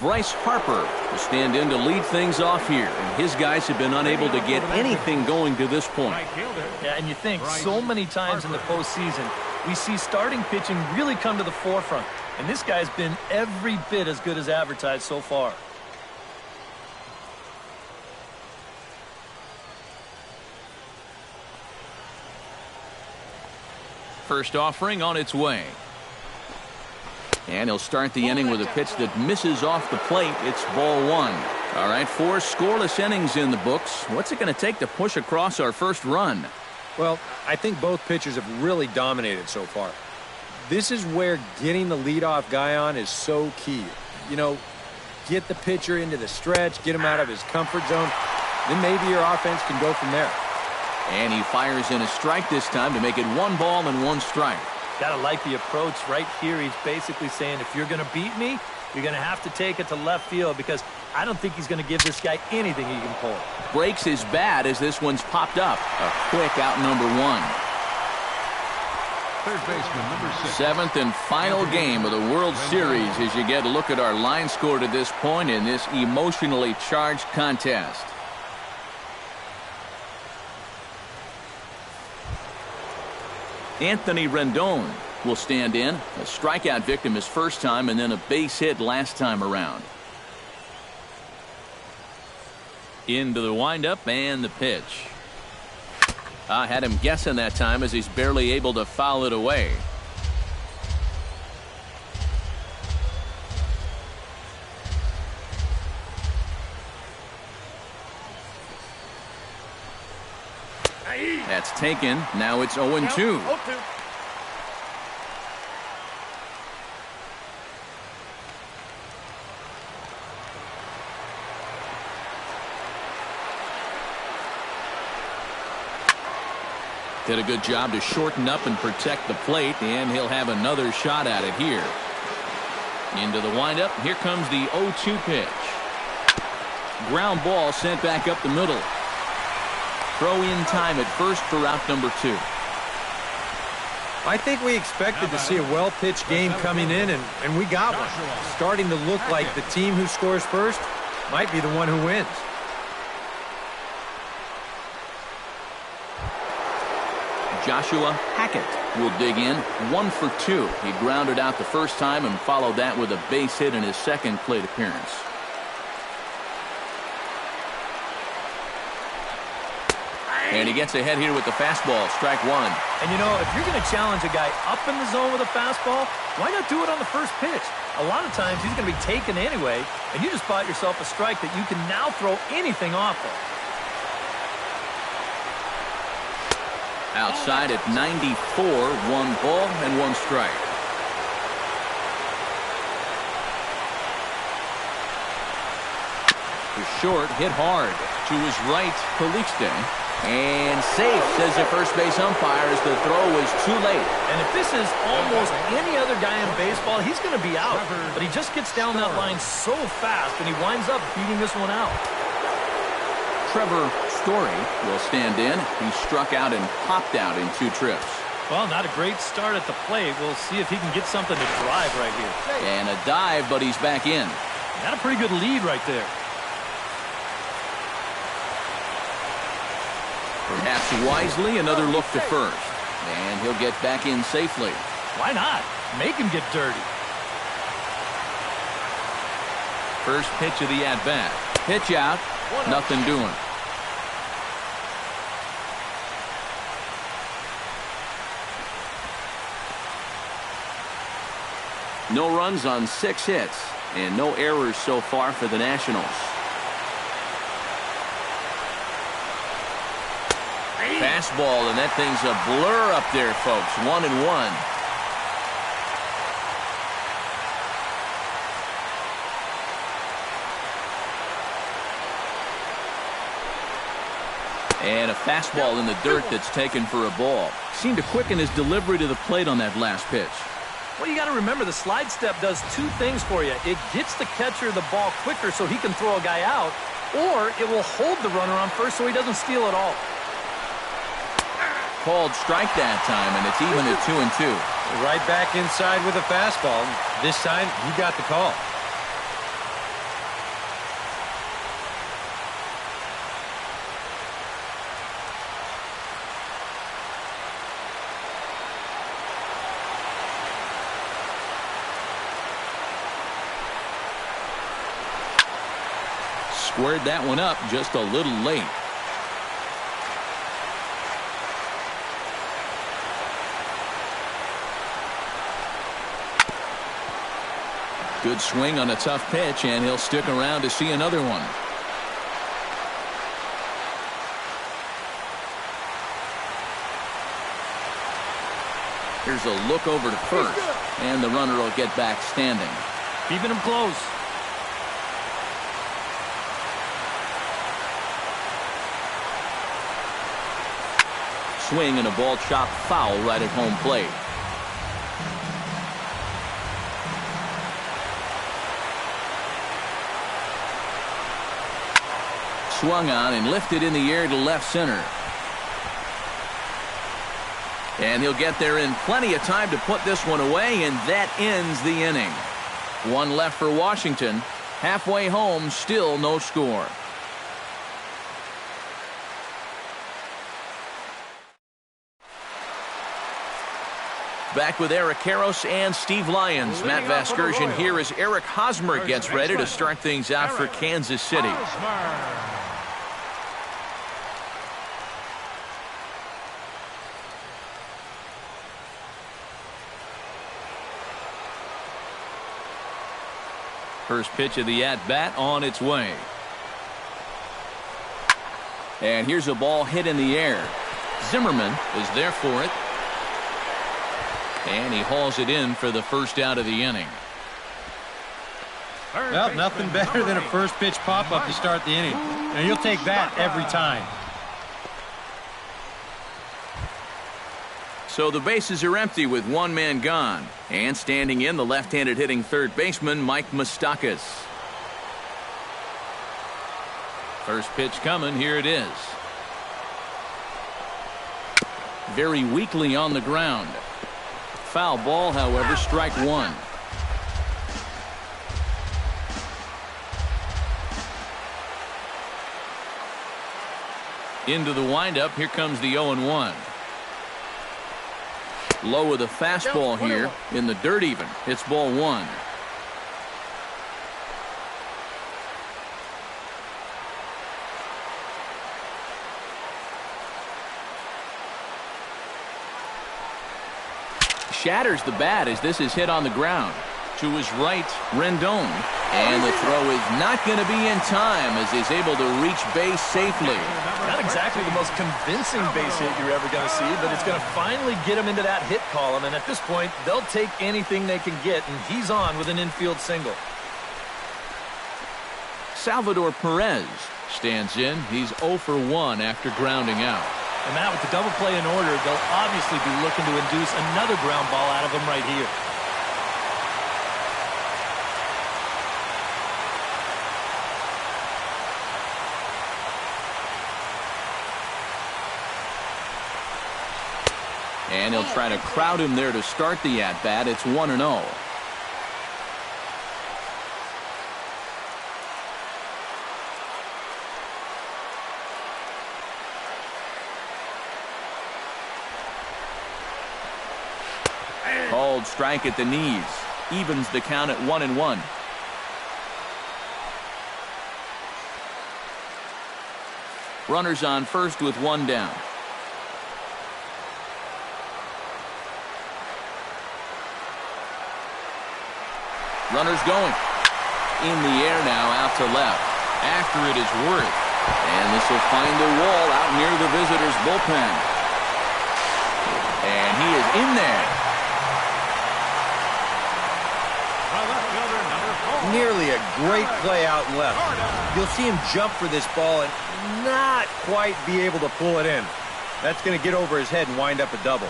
[SPEAKER 1] Bryce Harper to stand in to lead things off here, and his guys have been unable to get anything going to this point.
[SPEAKER 2] Yeah, and you think so many times in the postseason, we see starting pitching really come to the forefront, and this guy's been every bit as good as advertised so far.
[SPEAKER 1] First offering on its way. And he'll start the inning with a pitch that misses off the plate. It's ball one. All right, 4 scoreless innings in the books. What's it going to take to push across our first run?
[SPEAKER 4] Well, I think both pitchers have really dominated so far. This is where getting the leadoff guy on is so key. You know, get the pitcher into the stretch, get him out of his comfort zone, then maybe your offense can go from there.
[SPEAKER 1] And he fires in a strike this time to make it 1 ball and 1 strike.
[SPEAKER 2] Gotta like the approach right here. He's basically saying, if you're gonna beat me, you're gonna have to take it to left field, because I don't think he's gonna give this guy anything he can pull.
[SPEAKER 1] Breaks his bat as this one's popped up. A quick out number 1.
[SPEAKER 3] Third baseman, number 6.
[SPEAKER 1] 7th and final game of the World Series as you get a look at our line score to this point in this emotionally charged contest. Anthony Rendon will stand in. A strikeout victim his first time, and then a base hit last time around. Into the windup and the pitch. I had him guessing that time as he's barely able to foul it away. That's taken. Now it's 0-2.
[SPEAKER 7] 0-2.
[SPEAKER 1] Did a good job to shorten up and protect the plate, and he'll have another shot at it here. Into the windup. Here comes the 0-2 pitch. Ground ball sent back up the middle. Throw in time at first for out number 2.
[SPEAKER 4] I think we expected to see a well-pitched game coming in, and we got one. Starting to look like the team who scores first might be the one who wins.
[SPEAKER 1] Joshua Hackett will dig in. 1 for 2. He grounded out the first time and followed that with a base hit in his second plate appearance. And he gets ahead here with the fastball. Strike 1.
[SPEAKER 2] And you know, if you're going to challenge a guy up in the zone with a fastball, why not do it on the first pitch? A lot of times he's going to be taken anyway, and you just bought yourself a strike that you can now throw anything off of.
[SPEAKER 1] Outside at 94, 1 ball and 1 strike. To short, hit hard. To his right, Calixte. And safe, says the first base umpire, as the throw was too late.
[SPEAKER 2] And if this is almost any other guy in baseball, he's going to be out. But he just gets down that line so fast, and he winds up beating this one out.
[SPEAKER 1] Trevor Story will stand in. He struck out and popped out in 2 trips.
[SPEAKER 2] Well, not a great start at the plate. We'll see if he can get something to drive right here.
[SPEAKER 1] And a dive, but he's back in.
[SPEAKER 2] Got a pretty good lead right there.
[SPEAKER 1] Perhaps wisely, another look to first. And he'll get back in safely.
[SPEAKER 2] Why not? Make him get dirty.
[SPEAKER 1] First pitch of the at-bat. Pitch out. Nothing doing. No runs on 6 hits. And no errors so far for the Nationals. Fastball, and that thing's a blur up there, folks. 1-1. And a fastball in the dirt that's taken for a ball. Seemed to quicken his delivery to the plate on that last pitch.
[SPEAKER 2] Well, you got to remember, the slide step does 2 things for you. It gets the catcher the ball quicker so he can throw a guy out, or it will hold the runner on first so he doesn't steal it all.
[SPEAKER 1] Called strike that time, and it's even at 2-2.
[SPEAKER 4] Right back inside with a fastball. This time, you got the call.
[SPEAKER 1] Squared that one up just a little late. Good swing on a tough pitch, and he'll stick around to see another one. Here's a look over to first, and the runner will get back standing.
[SPEAKER 2] Keeping him close.
[SPEAKER 1] Swing and a ball chopped foul right at home plate. Swung on and lifted in the air to left center. And he'll get there in plenty of time to put this one away, and that ends the inning. One left for Washington. Halfway home, still no score. Back with Eric Karros and Steve Lyons. Matt Vasgersian here as Eric Hosmer gets ready to start things out for Kansas City. First pitch of the at-bat on its way. And here's a ball hit in the air. Zimmerman is there for it. And he hauls it in for the first out of the inning.
[SPEAKER 6] Well, nothing better than a first pitch pop-up to start the inning. Now, you'll take that every time.
[SPEAKER 1] So the bases are empty with one man gone. And standing in, the left-handed hitting third baseman, Mike Moustakas. First pitch coming. Here it is. Very weakly on the ground. Foul ball, however, strike one. Into the windup. Here comes the 0-1. Low with a fastball here in the dirt even. It's ball one. Shatters the bat as this is hit on the ground. To his right, Rendon. And the throw is not going to be in time as he's able to reach base safely.
[SPEAKER 2] Not exactly the most convincing base hit you're ever going to see, but it's going to finally get him into that hit column. And at this point, they'll take anything they can get, and he's on with an infield single.
[SPEAKER 1] Salvador Perez stands in. He's 0 for 1 after grounding out.
[SPEAKER 2] And Matt, with the double play in order, they'll obviously be looking to induce another ground ball out of him right here.
[SPEAKER 1] And he'll try to crowd him there to start the at-bat. It's 1-0. Called strike at the knees. Evens the count at 1-1. Runners on first with one down. Runners going. In the air now, out to left. After it is Worth. And this will find the wall out near the visitors' bullpen. And he is in there.
[SPEAKER 5] Nearly a great play out left. You'll see him jump for this ball and not quite be able to pull it in. That's going to get over his head and wind up a double.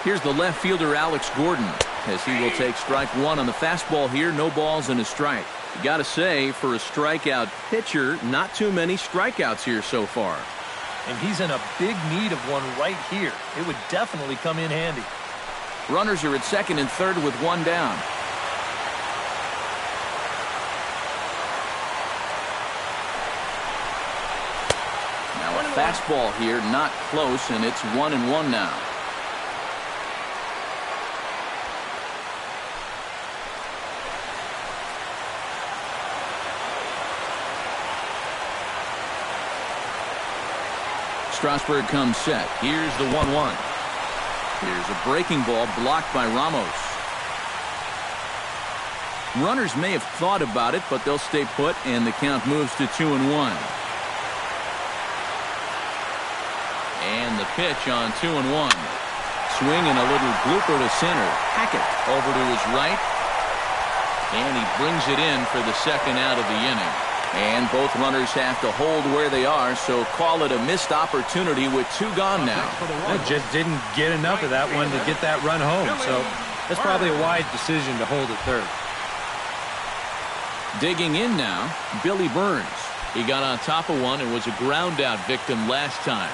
[SPEAKER 1] Here's the left fielder, Alex Gordon, as he will take strike one on the fastball here. No balls and a strike. You got to say, for a strikeout pitcher, not too many strikeouts here so far.
[SPEAKER 2] And he's in a big need of one right here. It would definitely come in handy.
[SPEAKER 1] Runners are at second and third with one down. Now a fastball here, not close, and it's 1-1 now. Strasburg comes set. Here's the 1-1. Here's a breaking ball blocked by Ramos. Runners may have thought about it, but they'll stay put, and the count moves to 2-1. And the pitch on 2-1. Swing and a little blooper to center. Hockett over to his right. And he brings it in for the second out of the inning. And both runners have to hold where they are, so call it a missed opportunity with 2 gone now.
[SPEAKER 6] Just didn't get enough of that one to get that run home, so that's probably a wise decision to hold it third.
[SPEAKER 1] Digging in now, Billy Burns. He got on top of one and was a ground out victim last time.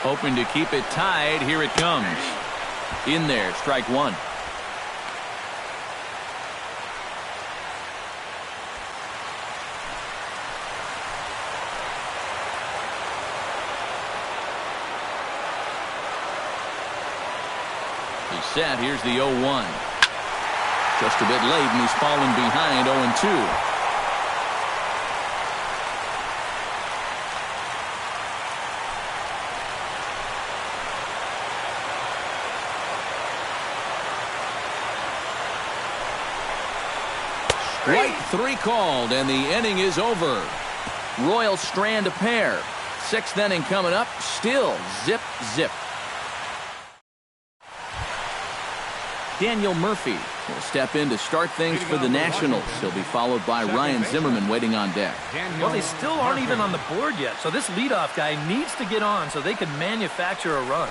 [SPEAKER 1] Hoping to keep it tied. Here it comes. In there, strike one. He's set. Here's the 0-1. Just a bit late, and he's fallen behind 0-2. Strike 3 called, and the inning is over. Royals strand a pair. 6th inning coming up. Still zip, zip. Daniel Murphy will step in to start things for the Nationals. He'll be followed by Ryan Zimmerman waiting on deck.
[SPEAKER 2] Well, they still aren't even on the board yet, so this leadoff guy needs to get on so they can manufacture a run.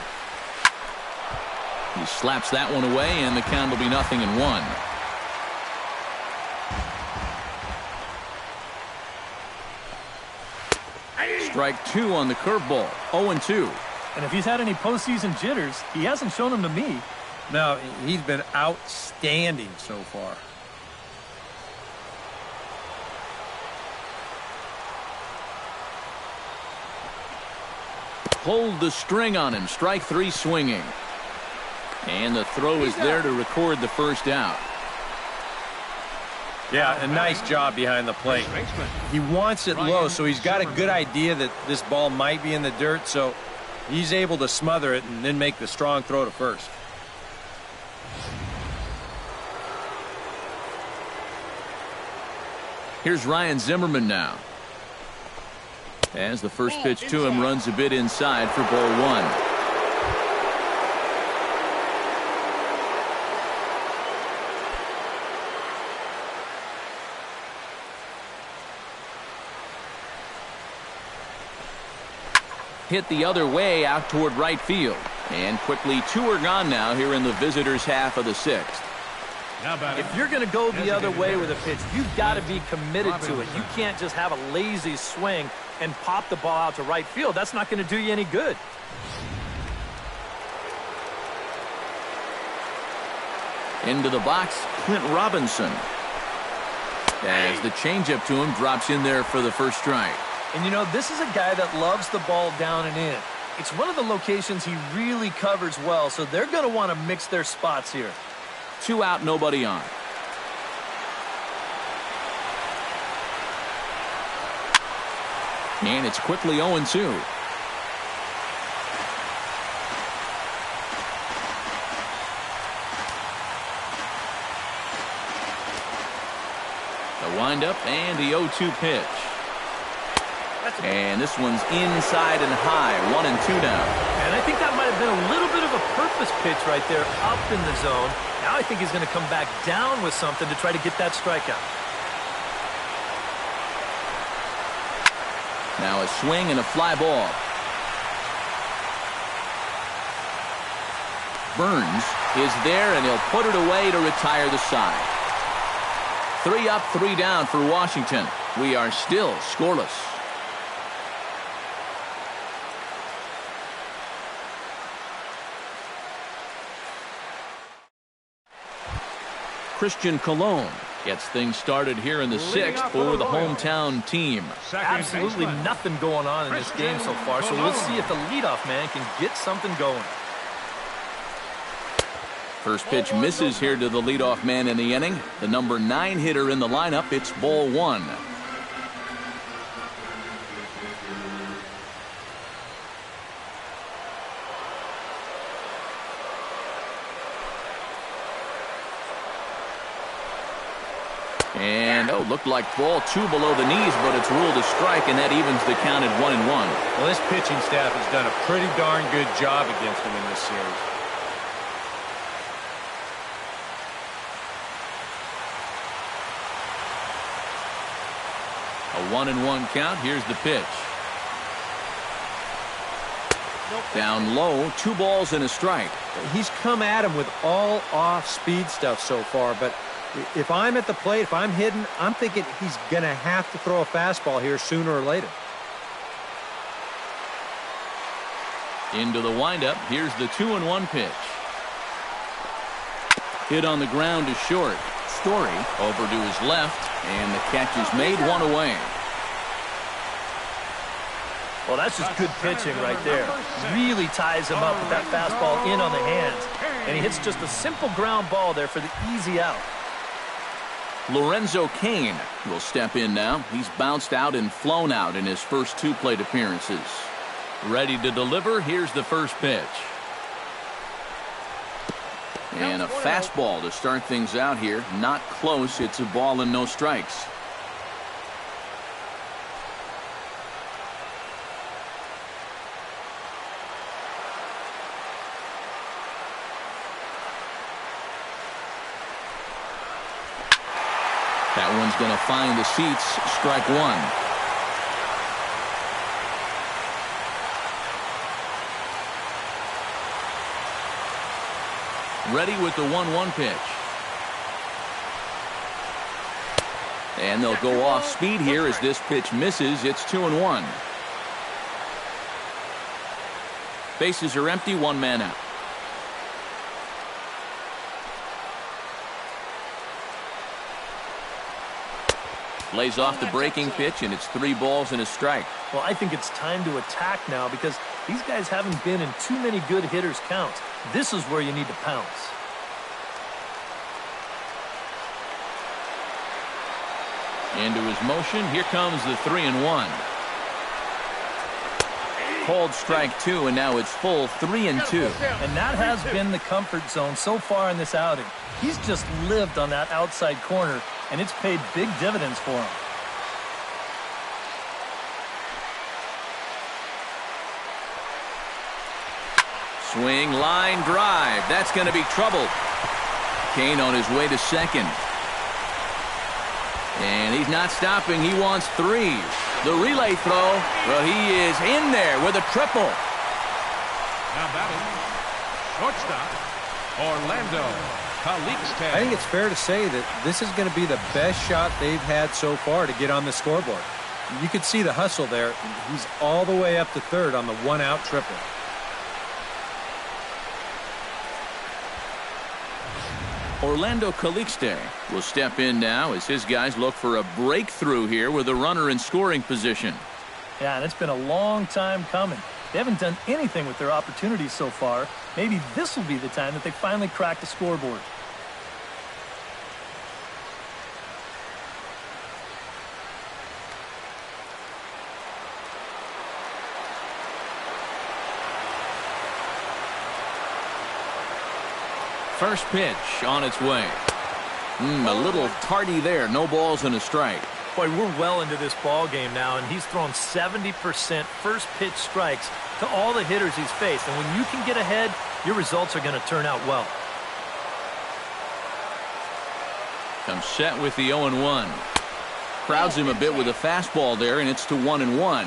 [SPEAKER 1] He slaps that one away, and the count will be 0-1. Strike 2 on the curveball. 0-2.
[SPEAKER 2] And if he's had any postseason jitters, he hasn't shown them to me.
[SPEAKER 6] No, he's been outstanding so far.
[SPEAKER 1] Pulled the string on him. Strike 3 swinging. And the throw is there to record the first out.
[SPEAKER 6] Yeah, a nice job behind the plate. He wants it low, so he's got a good idea that this ball might be in the dirt, so he's able to smother it and then make the strong throw to first.
[SPEAKER 1] Here's Ryan Zimmerman now. As the first pitch to him runs a bit inside for ball 1. Hit the other way out toward right field. And quickly 2 are gone now here in the visitors' half of the 6th.
[SPEAKER 2] If you're going to go the other way with a pitch, you've got to be committed to it. You can't just have a lazy swing and pop the ball out to right field. That's not going to do you any good.
[SPEAKER 1] Into the box, Clint Robinson. As the changeup to him drops in there for the first strike.
[SPEAKER 2] And, you know, this is a guy that loves the ball down and in. It's one of the locations he really covers well, so they're going to want to mix their spots here.
[SPEAKER 1] 2 out, nobody on. And it's quickly 0-2. The windup and the 0-2 pitch. And this one's inside and high. 1-2 now.
[SPEAKER 2] And I think that might have been a little bit of a purpose pitch right there up in the zone. Now I think he's going to come back down with something to try to get that strikeout.
[SPEAKER 1] Now a swing and a fly ball. Burns is there, and he'll put it away to retire the side. 3 up, 3 down for Washington. We are still scoreless. Christian Colon gets things started here in the 6th for the hometown team.
[SPEAKER 2] Absolutely nothing going on in this game so far, so we'll see if the leadoff man can get something going.
[SPEAKER 1] First pitch misses here to the leadoff man in the inning. The number 9 hitter in the lineup. It's ball 1. And, looked like ball 2 below the knees, but it's ruled a strike, and that evens the count at 1-1.
[SPEAKER 4] Well, this pitching staff has done a pretty darn good job against him in this series.
[SPEAKER 1] A 1-1 count. Here's the pitch. Down low, 2 balls and a strike.
[SPEAKER 4] He's come at him with all off-speed stuff so far, but if I'm at the plate, if I'm hidden, I'm thinking he's going to have to throw a fastball here sooner or later.
[SPEAKER 1] Into the windup. Here's the 2-1 pitch. Hit on the ground to short. Story over to his left, and the catch is made, 1 away.
[SPEAKER 2] Well, that's just good pitching right there. Really ties him up with that fastball in on the hands. And he hits just a simple ground ball there for the easy out.
[SPEAKER 1] Lorenzo Cain will step in now. He's bounced out and flown out in his first 2 plate appearances. Ready to deliver. Here's the first pitch. And a fastball to start things out here. Not close. It's a ball and no strikes. That one's going to find the seats. Strike 1. Ready with the 1-1 pitch. And they'll go off speed here as this pitch misses. It's 2-1. Bases are empty. 1 man out. Lays off the breaking pitch, and it's 3 balls and a strike.
[SPEAKER 2] Well, I think it's time to attack now because these guys haven't been in too many good hitters' counts. This is where you need to pounce.
[SPEAKER 1] Into his motion. Here comes the 3-1. Called strike 2, and now it's full 3-2.
[SPEAKER 2] And that has been the comfort zone so far in this outing. He's just lived on that outside corner, and it's paid big dividends for him.
[SPEAKER 1] Swing, line drive. That's going to be trouble. Cain on his way to second. And he's not stopping. He wants 3. The relay throw. Well, he is in there with a triple.
[SPEAKER 3] Now batting, shortstop, Orlando Calixte.
[SPEAKER 4] I think it's fair to say that this is going to be the best shot they've had so far to get on the scoreboard. You could see the hustle there. He's all the way up to third on the 1-out triple.
[SPEAKER 1] Orlando Calixte will step in now as his guys look for a breakthrough here with a runner in scoring position.
[SPEAKER 2] Yeah, and it's been a long time coming. They haven't done anything with their opportunities so far. Maybe this will be the time that they finally crack the scoreboard.
[SPEAKER 1] First pitch on its way. A little tardy there. No balls and a strike.
[SPEAKER 2] Boy, we're well into this ball game now, and he's thrown 70% first pitch strikes to all the hitters he's faced. And when you can get ahead, your results are going to turn out well.
[SPEAKER 1] Comes set with the 0-1. Crowds him a bit with a fastball there, and it's to 1-1.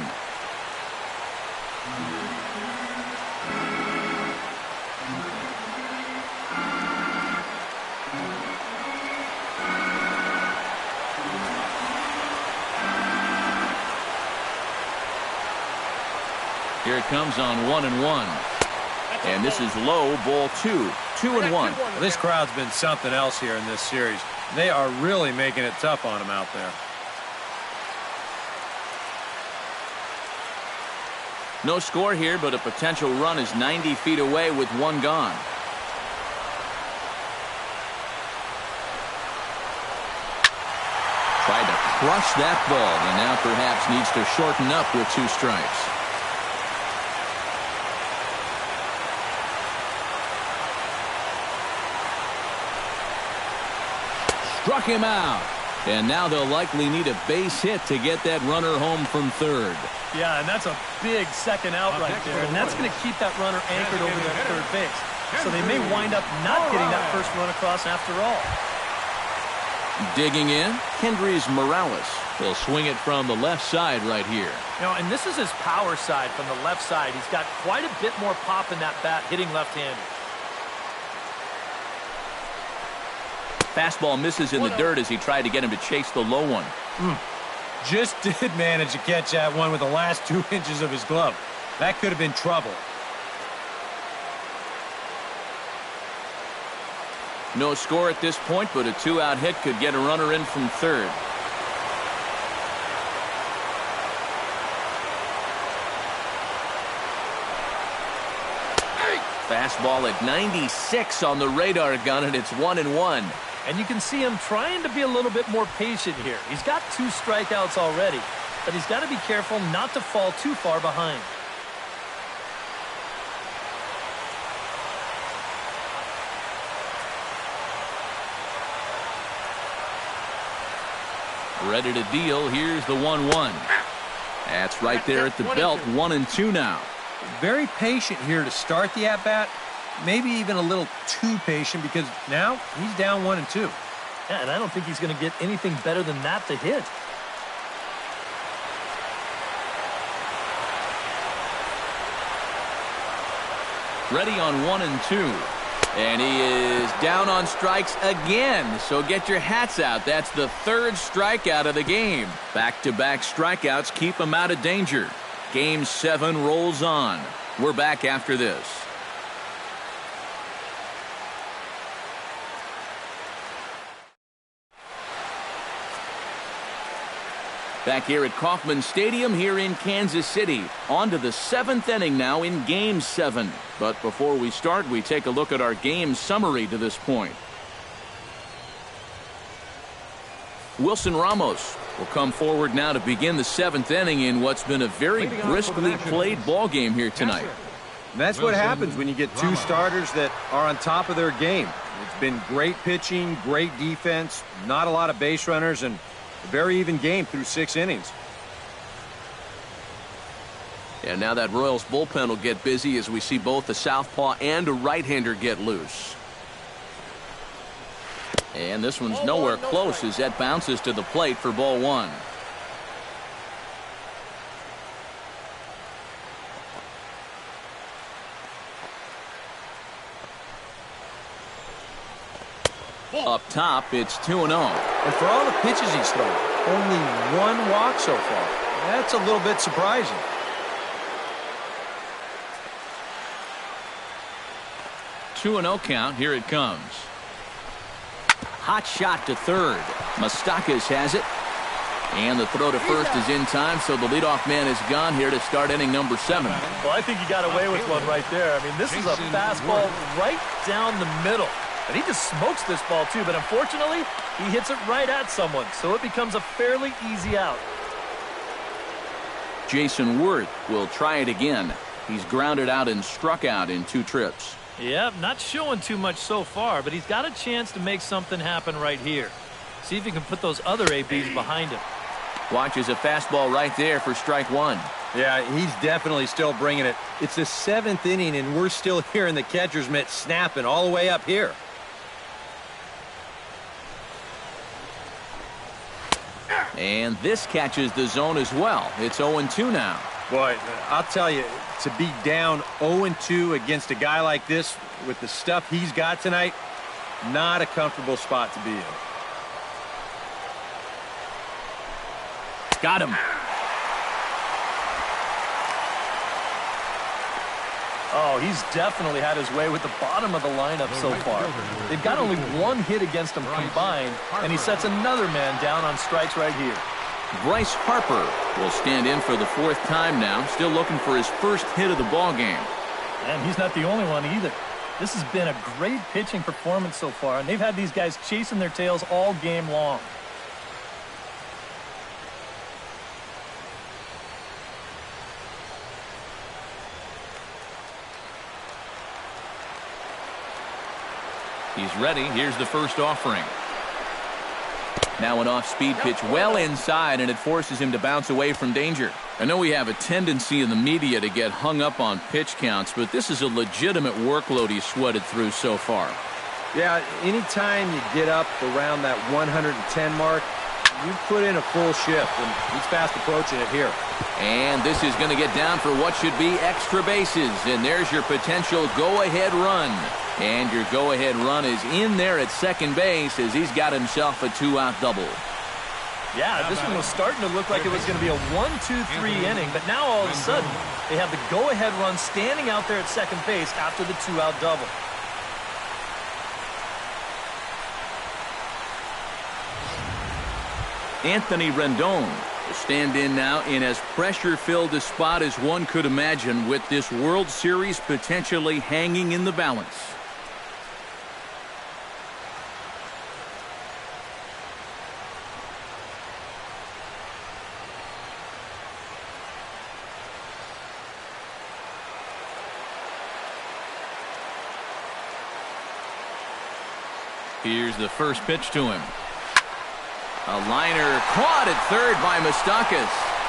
[SPEAKER 1] Here it comes on 1-1. And this is low, ball 2. 2-1.
[SPEAKER 4] Well, this crowd's been something else here in this series. They are really making it tough on him out there.
[SPEAKER 1] No score here, but a potential run is 90 feet away with 1 gone. Tried to crush that ball, and now perhaps needs to shorten up with 2 strikes. Struck him out. And now they'll likely need a base hit to get that runner home from third.
[SPEAKER 2] Yeah, and that's a big second out right there, and that's going to keep that runner anchored over that third base. So they may wind up not getting that first run across after all.
[SPEAKER 1] Digging in, Kendrys Morales. He'll swing it from the left side right here.
[SPEAKER 2] You know, and this is his power side from the left side. He's got quite a bit more pop in that bat, hitting left-handed.
[SPEAKER 1] Fastball misses in the dirt as he tried to get him to chase the low one.
[SPEAKER 6] Just did manage to catch that one with the last 2 inches of his glove. That could have been trouble.
[SPEAKER 1] No score at this point, but a 2-out hit could get a runner in from third. Fastball at 96 on the radar gun, and it's 1-1.
[SPEAKER 2] And you can see him trying to be a little bit more patient here. He's got 2 strikeouts already, but he's got to be careful not to fall too far behind.
[SPEAKER 1] Ready to deal. Here's the 1-1. That's right there at the belt. 1-2 now.
[SPEAKER 6] Very patient here to start the at-bat. Maybe even a little too patient because now he's down 1-2.
[SPEAKER 2] Yeah, and I don't think he's going to get anything better than that to hit.
[SPEAKER 1] Ready on 1-2. And he is down on strikes again. So get your hats out. That's the 3rd strikeout of the game. Back-to-back strikeouts keep him out of danger. Game 7 rolls on. We're back after this. Back here at Kauffman Stadium here in Kansas City. On to the 7th inning now in Game 7. But before we start, we take a look at our game summary to this point. Wilson Ramos will come forward now to begin the 7th inning in what's been a very briskly played ball game here tonight.
[SPEAKER 6] That's what happens when you get 2 starters that are on top of their game. It's been great pitching, great defense, not a lot of base runners, and a very even game through 6 innings.
[SPEAKER 1] And now that Royals bullpen will get busy as we see both a southpaw and a right-hander get loose. And this one's nowhere close as that bounces to the plate for ball 1. Up top, it's 2-0.
[SPEAKER 6] And for all the pitches he's thrown, only 1 walk so far. That's a little bit surprising.
[SPEAKER 1] Two and 0 count. Here it comes. Hot shot to third. Moustakas has it. And the throw to first is in time, so the leadoff man is gone here to start inning number 7.
[SPEAKER 2] Well, I think he got away with one right there. I mean, this is a fastball right down the middle. And he just smokes this ball, too. But unfortunately, he hits it right at someone. So it becomes a fairly easy out.
[SPEAKER 1] Jason Worth will try it again. He's grounded out and struck out in 2 trips.
[SPEAKER 2] Yep, not showing too much so far, but he's got a chance to make something happen right here. See if he can put those other ABs behind him.
[SPEAKER 1] Watches a fastball right there for strike 1.
[SPEAKER 6] Yeah, he's definitely still bringing it. It's the 7th inning, and we're still hearing the catcher's mitt snapping all the way up here.
[SPEAKER 1] And this catches the zone as well. It's 0-2 now.
[SPEAKER 6] Boy, I'll tell you, to be down 0-2 against a guy like this with the stuff he's got tonight, not a comfortable spot to be in.
[SPEAKER 1] Got him.
[SPEAKER 2] Oh, he's definitely had his way with the bottom of the lineup so far. They've got only 1 hit against him combined, and he sets another man down on strikes right here.
[SPEAKER 1] Bryce Harper will stand in for the 4th time now, still looking for his first hit of the ball game.
[SPEAKER 2] And he's not the only one either. This has been a great pitching performance so far, and they've had these guys chasing their tails all game long.
[SPEAKER 1] He's ready. Here's the first offering. Now an off-speed pitch well inside, and it forces him to bounce away from danger. I know we have a tendency in the media to get hung up on pitch counts, but this is a legitimate workload he's sweated through so far.
[SPEAKER 5] Yeah, anytime you get up around that 110 mark, you put in a full shift, and he's fast approaching it here.
[SPEAKER 1] And this is going to get down for what should be extra bases, and there's your potential go-ahead run. And your go-ahead run is in there at second base as he's got himself a 2-out double.
[SPEAKER 2] Yeah, this one was starting to look like it was going to be a 1-2-3 inning, but now all of a sudden they have the go-ahead run standing out there at second base after the 2-out double.
[SPEAKER 1] Anthony Rendon will stand in now in as pressure-filled a spot as one could imagine, with this World Series potentially hanging in the balance. Here's the first pitch to him. A liner caught at third by Moustakas.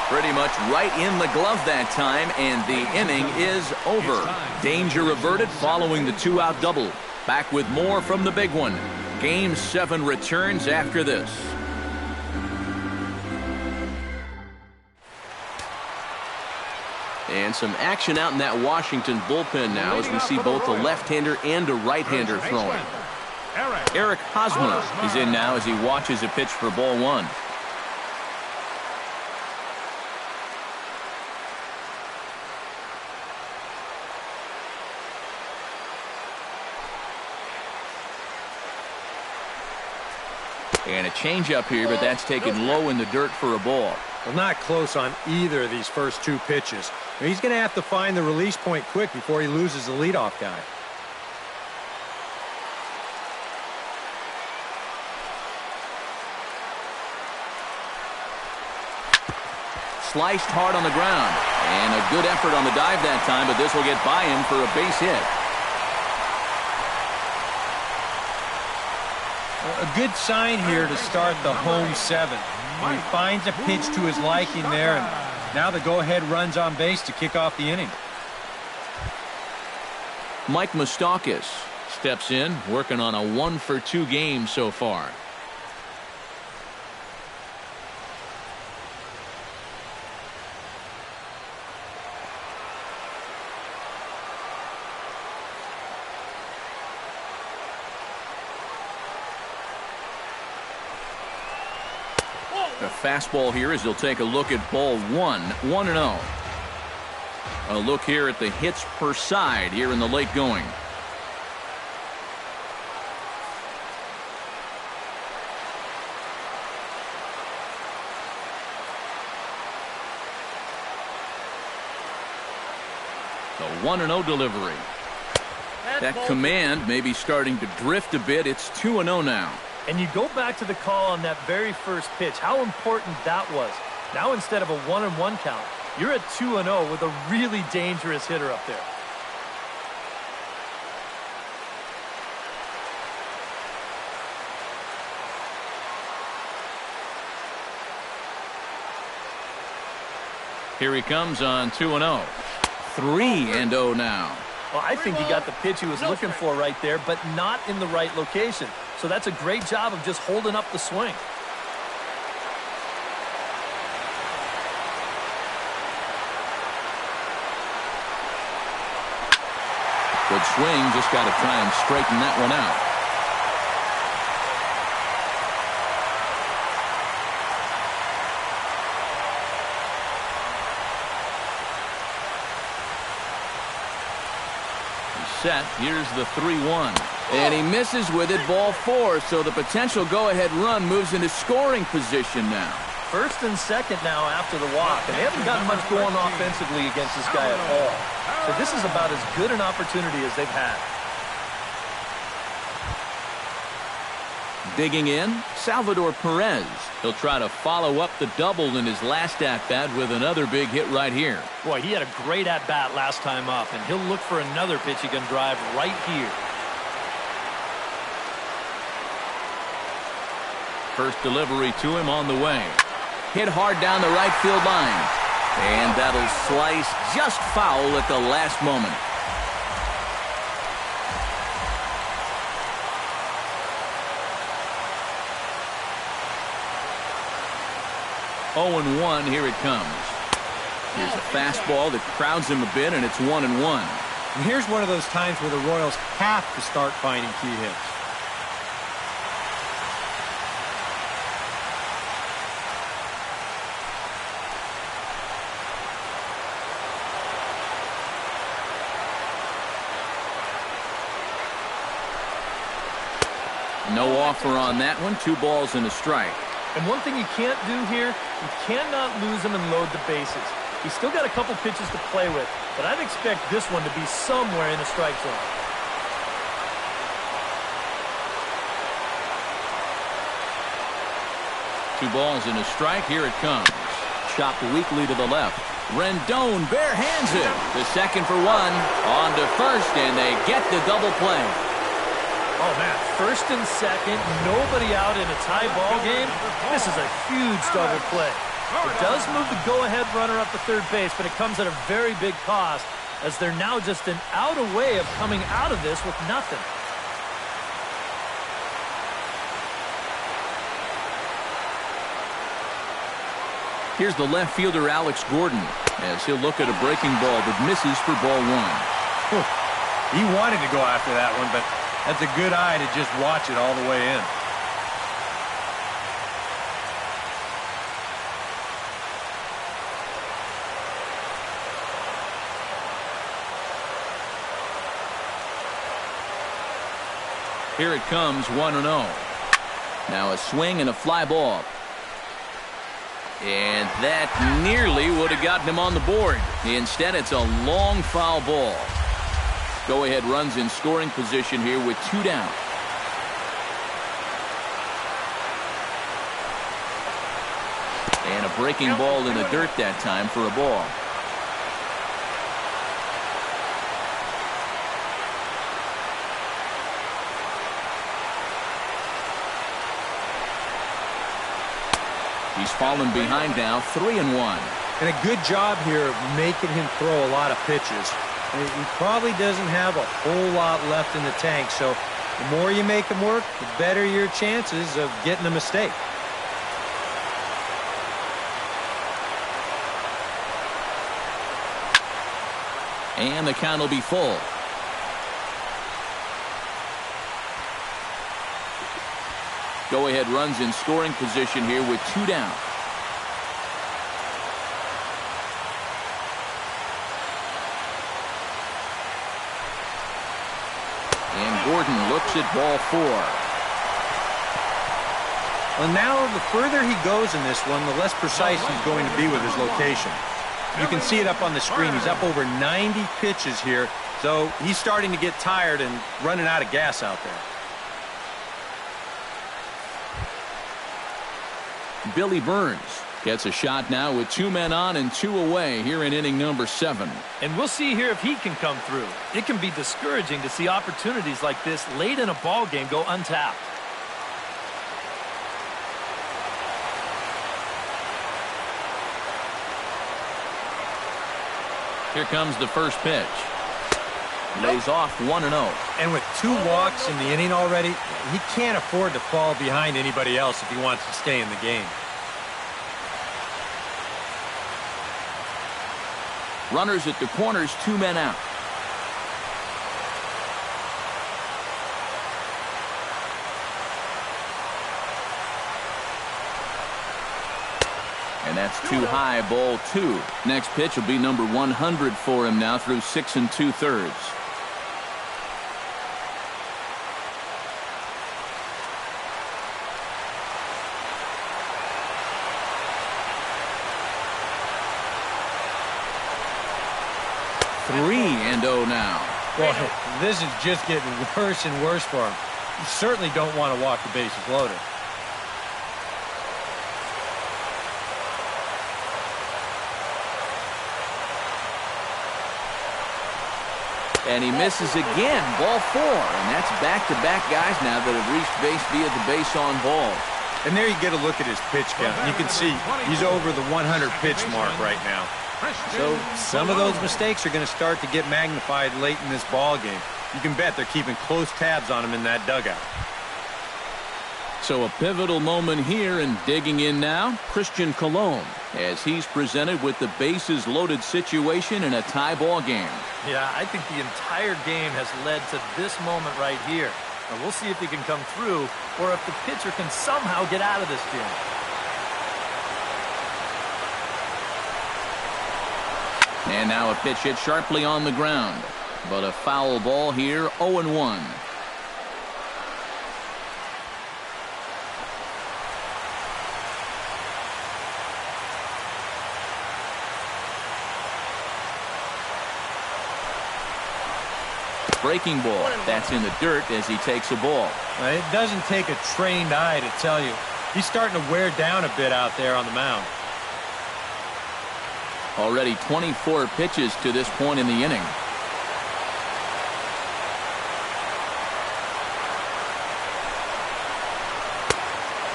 [SPEAKER 1] Pretty much right in the glove that time, and the inning is over. Danger averted following the 2-out double. Back with more from the big one. Game 7 returns after this. And some action out in that Washington bullpen now as we see both a left-hander and a right-hander throwing. Eric Hosmer is in now as he watches a pitch for ball one. And a changeup here, but that's taken low in the dirt for a ball.
[SPEAKER 5] Well, not close on either of these first two pitches. He's going to have to find the release point quick before he loses the leadoff guy.
[SPEAKER 1] Sliced hard on the ground, and a good effort on the dive that time, but this will get by him for a base hit.
[SPEAKER 6] A good sign here to start the home 7. He finds a pitch to his liking there, and now the go-ahead runs on base to kick off the inning.
[SPEAKER 1] Mike Moustakas steps in, working on a 1-for-2 game so far. A fastball here as he'll take a look at ball 1, 1-0. A look here at the hits per side here in the late going. The 1-0 delivery. That command may be starting to drift a bit. It's 2-0 now.
[SPEAKER 2] And you go back to the call on that very first pitch, how important that was. Now instead of a 1-1 count, you're at 2-0 with a really dangerous hitter up there.
[SPEAKER 1] Here he comes on 2-0. 3-0 now.
[SPEAKER 2] Well, I think he got the pitch he was looking for right there, but not in the right location. So that's a great job of just holding up the swing.
[SPEAKER 1] Good swing, just got to try and straighten that one out. Set. Here's the 3-1. And he misses with it, ball 4, so the potential go-ahead run moves into scoring position now.
[SPEAKER 2] First and second now after the walk, and they haven't gotten much going offensively against this guy at all. So this is about as good an opportunity as they've had.
[SPEAKER 1] Digging in, Salvador Perez. He'll try to follow up the double in his last at-bat with another big hit right here.
[SPEAKER 2] Boy, he had a great at-bat last time up, and he'll look for another pitch he can drive right here.
[SPEAKER 1] First delivery to him on the way. Hit hard down the right field line. And that'll slice just foul at the last moment. Oh, and 1, here it comes. Here's a fastball that crowds him a bit, and it's 1-1.
[SPEAKER 6] And here's one of those times where the Royals have to start finding key hits.
[SPEAKER 1] No offer on that one. 2 balls and a strike.
[SPEAKER 2] And one thing you can't do here, you cannot lose him and load the bases. He's still got a couple pitches to play with, but I'd expect this one to be somewhere in the strike zone.
[SPEAKER 1] 2 balls and a strike. Here it comes. Chopped weakly to the left. Rendon bare hands it. The second for 1. On to first, and they get the double play.
[SPEAKER 2] Oh, man, first and second, nobody out in a tie ball game. This is a huge double play. It does move the go-ahead runner up to third base, but it comes at a very big cost, as they're now just an out way of coming out of this with nothing.
[SPEAKER 1] Here's the left fielder, Alex Gordon, as he'll look at a breaking ball that misses for ball 1.
[SPEAKER 6] He wanted to go after that one, but that's a good eye to just watch it all the way in.
[SPEAKER 1] Here it comes, 1-0. Now a swing and a fly ball. And that nearly would have gotten him on the board. Instead, it's a long foul ball. Go-ahead runs in scoring position here with 2 down. And a breaking ball in the dirt that time for a ball. He's fallen behind now, 3-1.
[SPEAKER 6] And a good job here of making him throw a lot of pitches. He probably doesn't have a whole lot left in the tank, so the more you make him work, the better your chances of getting a mistake.
[SPEAKER 1] And the count will be full. Go-ahead runs in scoring position here with 2 down. And Gordon looks at ball 4.
[SPEAKER 6] Well, now the further he goes in this one, the less precise he's going to be with his location. You can see it up on the screen. He's up over 90 pitches here, so he's starting to get tired and running out of gas out there.
[SPEAKER 1] Billy Burns gets a shot now with 2 men on and 2 away here in inning number 7.
[SPEAKER 2] And we'll see here if he can come through. It can be discouraging to see opportunities like this late in a ball game go untapped.
[SPEAKER 1] Here comes the first pitch. Lays off 1-0.
[SPEAKER 6] And with 2 walks in the inning already, he can't afford to fall behind anybody else if he wants to stay in the game.
[SPEAKER 1] Runners at the corners, 2 men out. And that's too high, ball 2. Next pitch will be number 100 for him now through 6 2/3. Three and 0 now.
[SPEAKER 6] Well, this is just getting worse and worse for him. You certainly don't want to walk the bases loaded.
[SPEAKER 1] And he misses again, ball 4. And that's back-to-back guys now that have reached base via the base on ball.
[SPEAKER 6] And there you get a look at his pitch count. You can see he's over the 100 pitch mark right now. So some of those mistakes are going to start to get magnified late in this ball game. You can bet they're keeping close tabs on him in that dugout.
[SPEAKER 1] So a pivotal moment here, and digging in now, Christian Colon, as he's presented with the bases loaded situation in a tie ball game.
[SPEAKER 2] Yeah, I think the entire game has led to this moment right here. Now we'll see if he can come through or if the pitcher can somehow get out of this jam.
[SPEAKER 1] And now a pitch hit sharply on the ground. But a foul ball here, 0-1. Breaking ball. That's in the dirt as he takes a ball.
[SPEAKER 6] It doesn't take a trained eye to tell you. He's starting to wear down a bit out there on the mound.
[SPEAKER 1] Already 24 pitches to this point in the inning.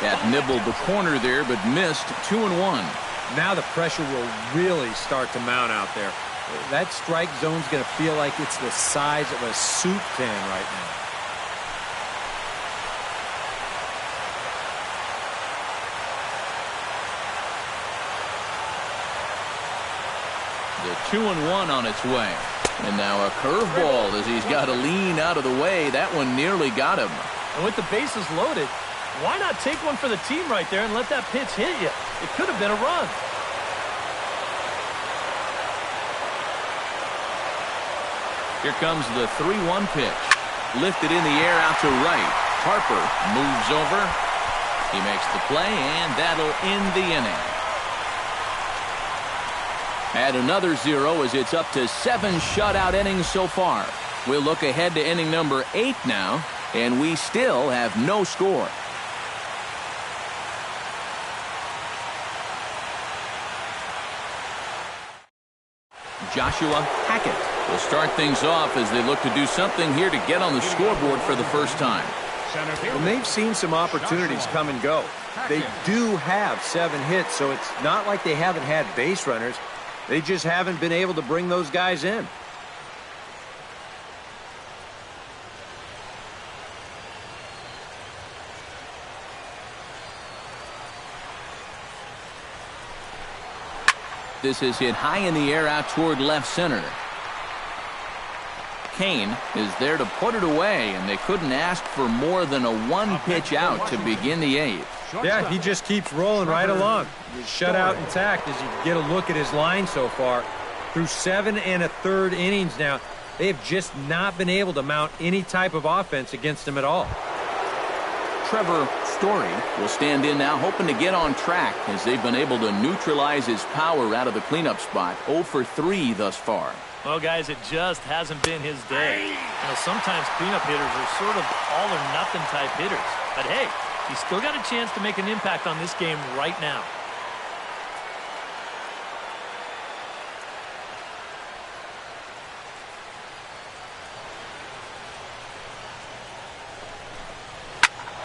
[SPEAKER 1] That nibbled the corner there, but missed. 2-1.
[SPEAKER 4] Now the pressure will really start to mount out there. That strike zone's going to feel like it's the size of a soup can right now.
[SPEAKER 1] The 2-1 on its way. And now a curveball as he's got to lean out of the way. That one nearly got him.
[SPEAKER 2] And with the bases loaded, why not take one for the team right there and let that pitch hit you? It could have been a run.
[SPEAKER 1] Here comes the 3-1 pitch. Lifted in the air out to right. Harper moves over. He makes the play, and that'll end the inning. Add another 0 as it's up to 7 shutout innings so far. We'll look ahead to inning number 8 now, and we still have no score. Joshua Hockett will start things off as they look to do something here to get on the scoreboard for the first time.
[SPEAKER 6] And they've seen some opportunities come and go. They do have 7 hits, so it's not like they haven't had base runners. They just haven't been able to bring those guys in.
[SPEAKER 1] This is hit high in the air out toward left center. Kane is there to put it away, and they couldn't ask for more than a 1-pitch out to begin the 8th.
[SPEAKER 6] Yeah, he just keeps rolling right along. He's shut out intact as you get a look at his line so far. Through 7 1/3 innings now, they have just not been able to mount any type of offense against him at all.
[SPEAKER 1] Trevor Story will stand in now, hoping to get on track as they've been able to neutralize his power out of the cleanup spot. 0 for 3 thus far.
[SPEAKER 2] Well, guys, it just hasn't been his day. You know, sometimes cleanup hitters are sort of all-or-nothing type hitters. But, hey, he's still got a chance to make an impact on this game right now.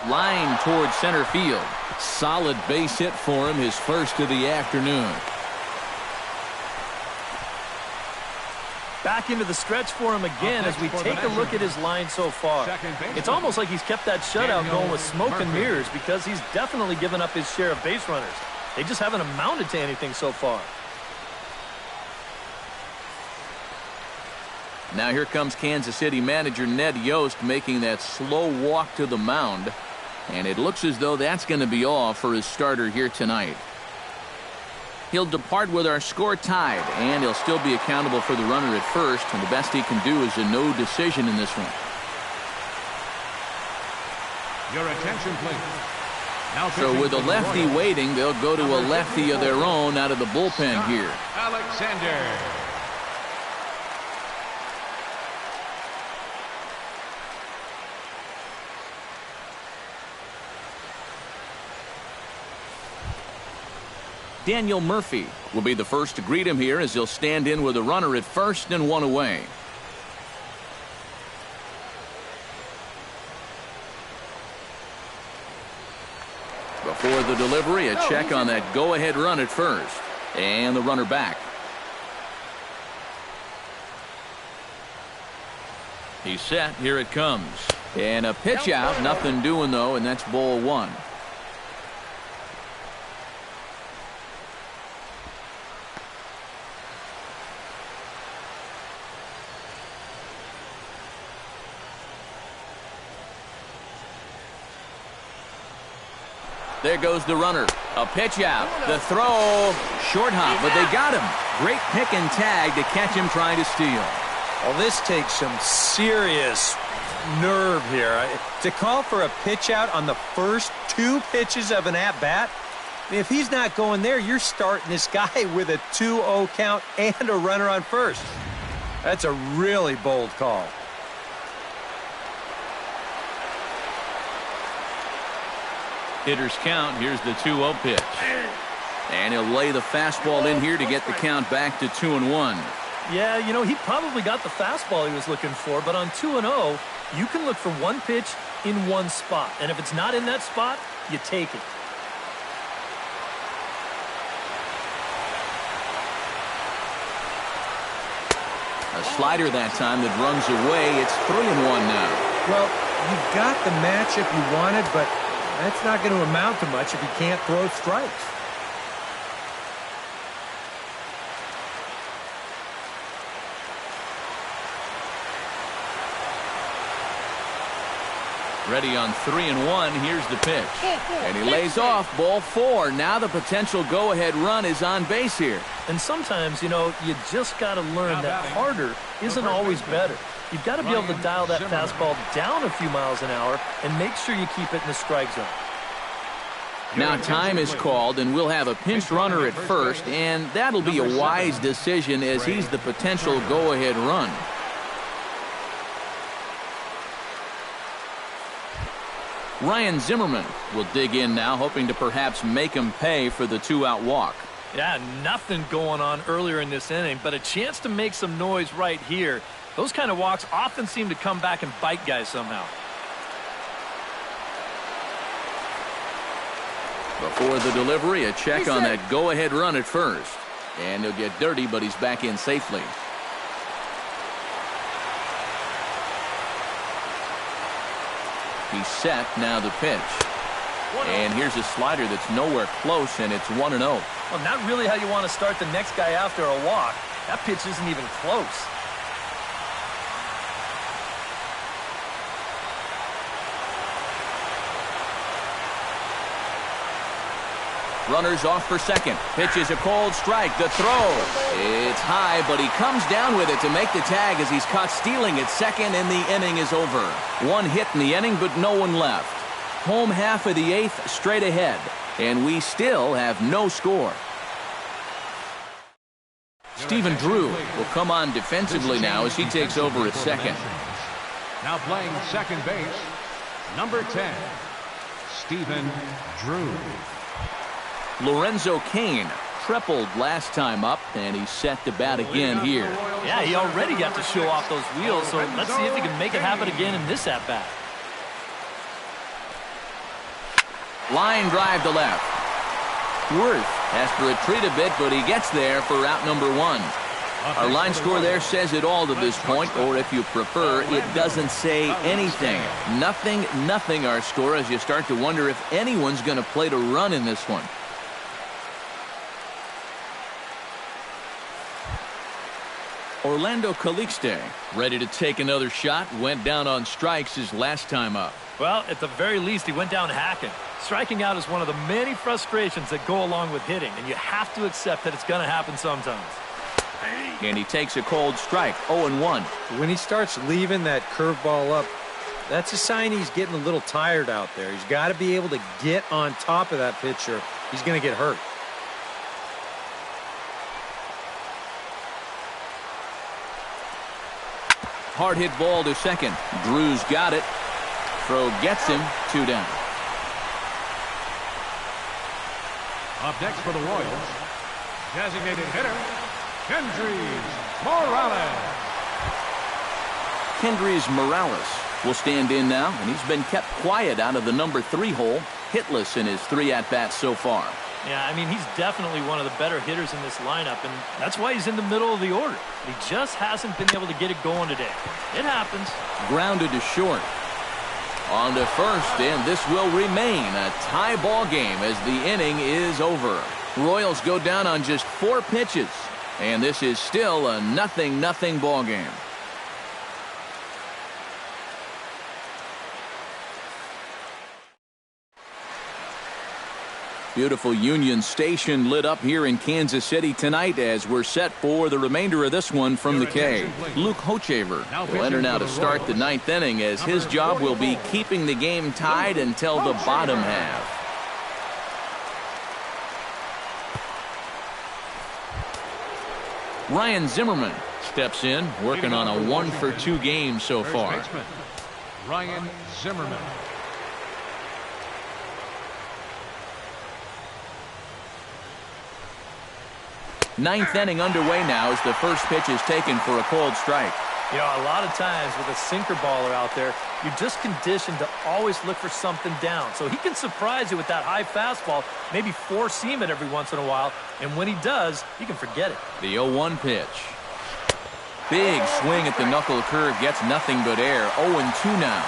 [SPEAKER 1] Line towards center field. Solid base hit for him, his first of the afternoon.
[SPEAKER 2] Back into the stretch for him again as we take a look at his line so far. It's almost like he's kept that shutout going with smoke and mirrors because he's definitely given up his share of base runners. They just haven't amounted to anything so far.
[SPEAKER 1] Now here comes Kansas City manager Ned Yost making that slow walk to the mound. And it looks as though that's going to be all for his starter here tonight. He'll depart with our score tied, and he'll still be accountable for the runner at first, and the best he can do is a no decision in this one.
[SPEAKER 3] Your attention, please. Now
[SPEAKER 1] so with a lefty waiting, they'll go to a lefty of their own out of the bullpen here.
[SPEAKER 3] Alexander.
[SPEAKER 1] Daniel Murphy will be the first to greet him here as he'll stand in with a runner at first and 1 away. The Before the delivery, a check on that go-ahead run at first. And the runner back. He's set. Here it comes. And a pitch out. Nothing doing, though, and that's ball one. There goes the runner. A pitch out. The throw. Short hop, but they got him. Great pick and tag to catch him trying to steal.
[SPEAKER 6] Well, this takes some serious nerve here. To call for a pitch out on the first 2 pitches of an at-bat, if he's not going there, you're starting this guy with a 2-0 count and a runner on first. That's a really bold call.
[SPEAKER 1] Hitters count. Here's the 2-0 pitch. And he'll lay the fastball in here to get the count back to 2-1.
[SPEAKER 2] Yeah, you know, he probably got the fastball he was looking for, but on 2-0, you can look for one pitch in one spot. And if it's not in that spot, you take it.
[SPEAKER 1] A slider that time that runs away. It's 3-1 now.
[SPEAKER 6] Well, you got the matchup you wanted, but that's not going to amount to much if you can't throw strikes.
[SPEAKER 1] Ready on 3-1. Here's the pitch. And he lays off ball 4. Now the potential go-ahead run is on base here.
[SPEAKER 2] And sometimes, you know, you just got to learn that harder isn't always better. You've got to be able to dial that fastball down a few miles an hour and make sure you keep it in the strike zone.
[SPEAKER 1] Now time is called, and we'll have a pinch runner at first, and that'll be a wise decision as he's the potential go-ahead run. Ryan Zimmerman will dig in now, hoping to perhaps make him pay for the 2-out walk.
[SPEAKER 2] Yeah, nothing going on earlier in this inning, but a chance to make some noise right here. Those kind of walks often seem to come back and bite guys somehow.
[SPEAKER 1] Before the delivery, a check on that go-ahead run at first. And he'll get dirty, but he's back in safely. He's set. Now the pitch. And here's a slider that's nowhere close, and it's 1-0.
[SPEAKER 2] Well, not really how you want to start the next guy after a walk. That pitch isn't even close.
[SPEAKER 1] Runners off for second. Pitch is a cold strike. The throw. It's high, but he comes down with it to make the tag as he's caught stealing at second, and the inning is over. One hit in the inning, but no one left. Home half of the 8th straight ahead, and we still have no score. Stephen Drew will come on defensively now as he takes over at second.
[SPEAKER 3] Now playing second base, number 10, Stephen Drew.
[SPEAKER 1] Lorenzo Cain tripled last time up, and he's set to bat again here.
[SPEAKER 2] Yeah, he already got to show off those wheels, so let's see if he can make it happen again in this at-bat.
[SPEAKER 1] Line drive to left. Worth has to retreat a bit, but he gets there for out number 1. Our line score there says it all to this point, or if you prefer, it doesn't say anything. Nothing our score as you start to wonder if anyone's going to play to run in this one. Orlando Calixte ready to take another shot. Went down on strikes his last time up.
[SPEAKER 2] Well, at the very least, he went down hacking. Striking out is one of the many frustrations that go along with hitting, and you have to accept that it's going to happen sometimes.
[SPEAKER 1] And he takes a cold strike, 0-1.
[SPEAKER 6] When he starts leaving that curveball up, that's a sign he's getting a little tired out there. He's got to be able to get on top of that pitcher. He's going to get hurt.
[SPEAKER 1] Hard hit ball to second. Drew's got it. Throw gets him. 2 down.
[SPEAKER 3] Up next for the Royals, designated hitter, Kendrys Morales.
[SPEAKER 1] Kendrys Morales will stand in now, and he's been kept quiet out of the number 3 hole. hitless in his 3 at-bats so far.
[SPEAKER 2] Yeah, I mean, he's definitely one of the better hitters in this lineup, and that's why he's in the middle of the order. He just hasn't been able to get it going today. It happens.
[SPEAKER 1] Grounded to short. On to first, and this will remain a tie ball game as the inning is over. Royals go down on just 4 pitches, and this is still a 0-0 ball game. Beautiful Union Station lit up here in Kansas City tonight as we're set for the remainder of this one from the K. Luke Hochevar will enter now to start the 9th inning as his job will be keeping the game tied until the bottom half. Ryan Zimmerman steps in, working on a 1-for-2 game so far.
[SPEAKER 3] Ryan Zimmerman.
[SPEAKER 1] 9th inning underway now as the first pitch is taken for a called strike.
[SPEAKER 2] You know, a lot of times with a sinker baller out there, you're just conditioned to always look for something down. So he can surprise you with that high fastball, maybe four-seam it every once in a while, and when he does, you can forget it.
[SPEAKER 1] The 0-1 pitch. Big swing at the knuckle curve, gets nothing but air. 0-2 now.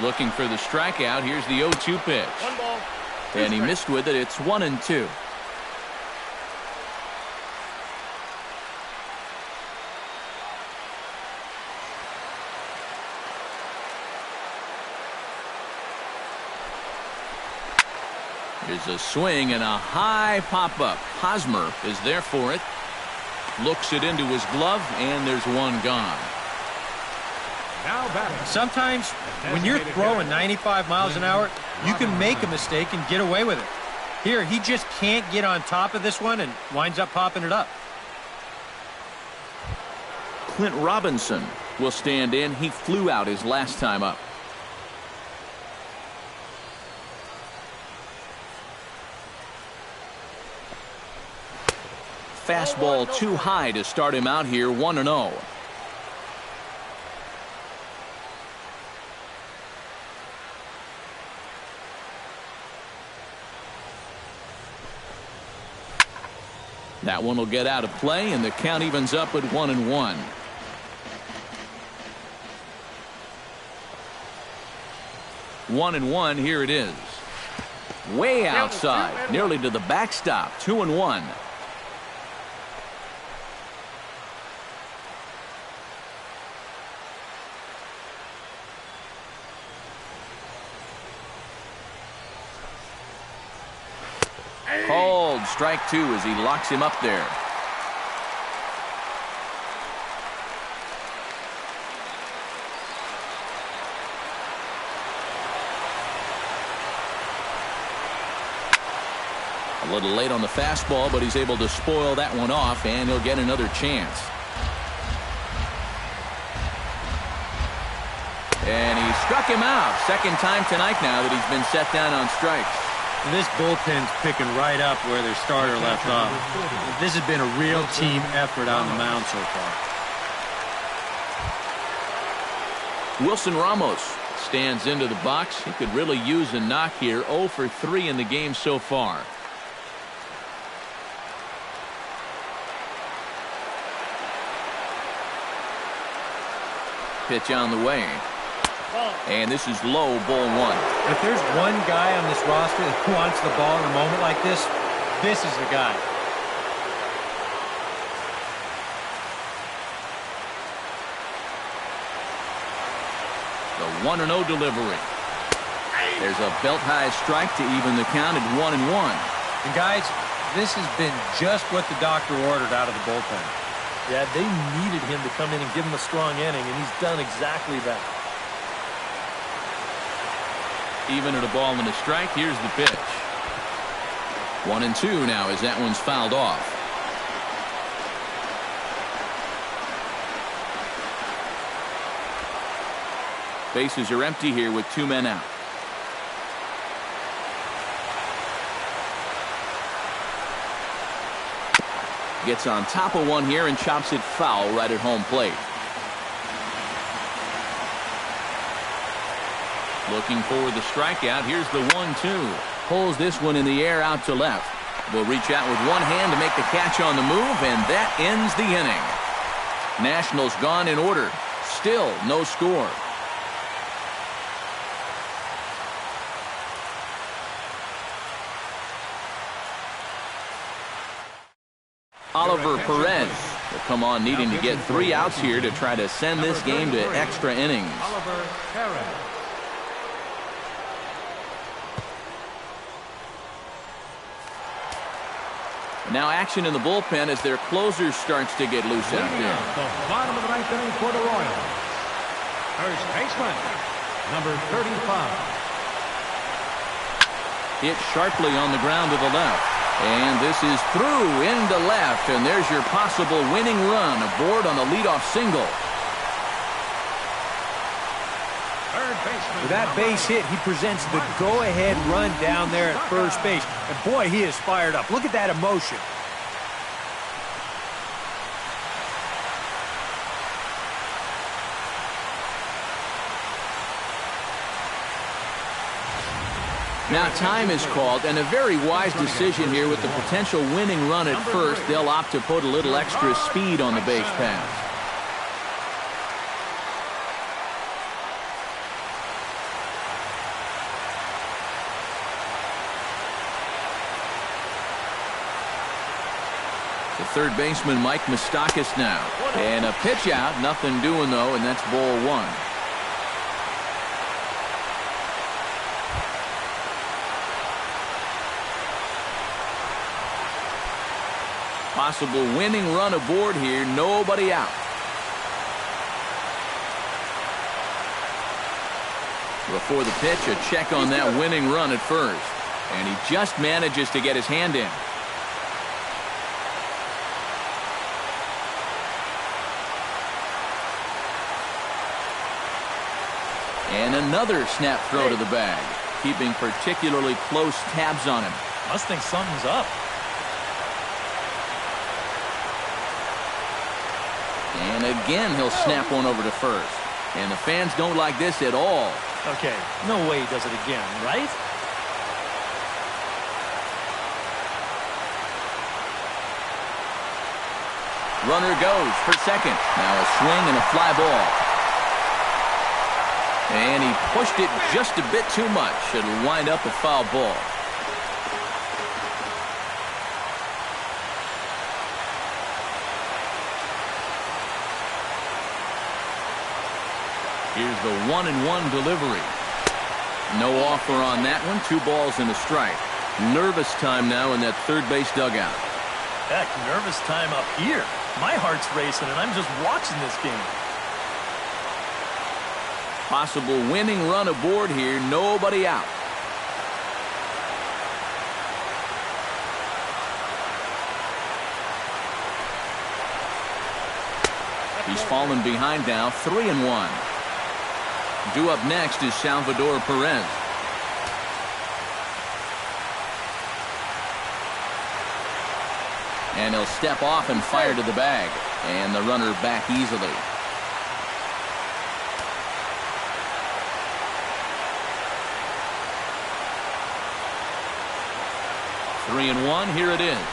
[SPEAKER 1] Looking for the strikeout. Here's the 0-2 pitch.
[SPEAKER 7] 1 ball.
[SPEAKER 1] And he missed with it. It's 1-2. Here's a swing and a high pop-up. Hosmer is there for it. Looks it into his glove, and there's one gone.
[SPEAKER 3] Now batting.
[SPEAKER 6] Sometimes when you're throwing 95 miles an hour, you can make a mistake and get away with it. Here, he just can't get on top of this one and winds up popping it up.
[SPEAKER 1] Clint Robinson will stand in. He flew out his last time up. Fastball too high to start him out here, 1-0. That one will get out of play, and the count evens up at 1-1. One and one, here it is. Way outside, nearly to the backstop, 2-1. Called strike 2 as he locks him up there. A little late on the fastball, but he's able to spoil that one off, and he'll get another chance. And he struck him out. Second time tonight now that he's been set down on strikes.
[SPEAKER 6] This bullpen's picking right up where their starter left off. This has been a real team effort on the mound so far.
[SPEAKER 1] Wilson Ramos stands into the box. He could really use a knock here. 0 for 3 in the game so far. Pitch on the way. And this is low, ball 1.
[SPEAKER 6] If there's one guy on this roster that wants the ball in a moment like this, this is the guy.
[SPEAKER 1] The 1-0 delivery. There's a belt-high strike to even the count at 1-1.
[SPEAKER 6] And guys, this has been just what the doctor ordered out of the bullpen.
[SPEAKER 2] Yeah, they needed him to come in and give him a strong inning, and he's done exactly that.
[SPEAKER 1] Even at a ball and a strike, here's the pitch. 1-2 now as that one's fouled off. Bases are empty here with 2 men out. Gets on top of one here and chops it foul right at home plate. Looking for the strikeout. Here's the 1-2. Pulls this one in the air out to left. Will reach out with one hand to make the catch on the move, and that ends the inning. Nationals gone in order. Still no score. Oliver Perez will come on needing to get 3 outs here to try to send this game to extra innings.
[SPEAKER 3] Oliver Perez.
[SPEAKER 1] Now action in the bullpen as their closer starts to get loose out there.
[SPEAKER 3] The bottom of the 9th inning for the Royals. First baseman, number 35.
[SPEAKER 1] Hit sharply on the ground to the left. And this is through into left, and there's your possible winning run aboard on the leadoff single.
[SPEAKER 5] With that base hit, he presents the go-ahead run down there at first base. And boy, he is fired up. Look at that emotion.
[SPEAKER 1] Now time is called, and a very wise decision here with the potential winning run at first. They'll opt to put a little extra speed on the base pass. The third baseman, Mike Moustakas now. And a pitch out, nothing doing though, and that's ball 1. Possible winning run aboard here, nobody out. Before the pitch, a check on that winning run at first. And he just manages to get his hand in. And another snap throw to the bag, keeping particularly close tabs on him.
[SPEAKER 2] Must think something's up.
[SPEAKER 1] And again, he'll snap one over to first. And the fans don't like this at all.
[SPEAKER 2] Okay, no way he does it again, right?
[SPEAKER 1] Runner goes for second. Now a swing and a fly ball. And he pushed it just a bit too much. It'll wind up a foul ball. Here's the 1-1 delivery. No offer on that one. 2 balls and a strike. Nervous time now in that third base dugout.
[SPEAKER 2] Heck, nervous time up here. My heart's racing and I'm just watching this game.
[SPEAKER 1] Possible winning run aboard here. Nobody out. He's fallen behind now. 3-1. Due up next is Salvador Perez. And he'll step off and fire to the bag. And the runner back easily. Three and one, here it is.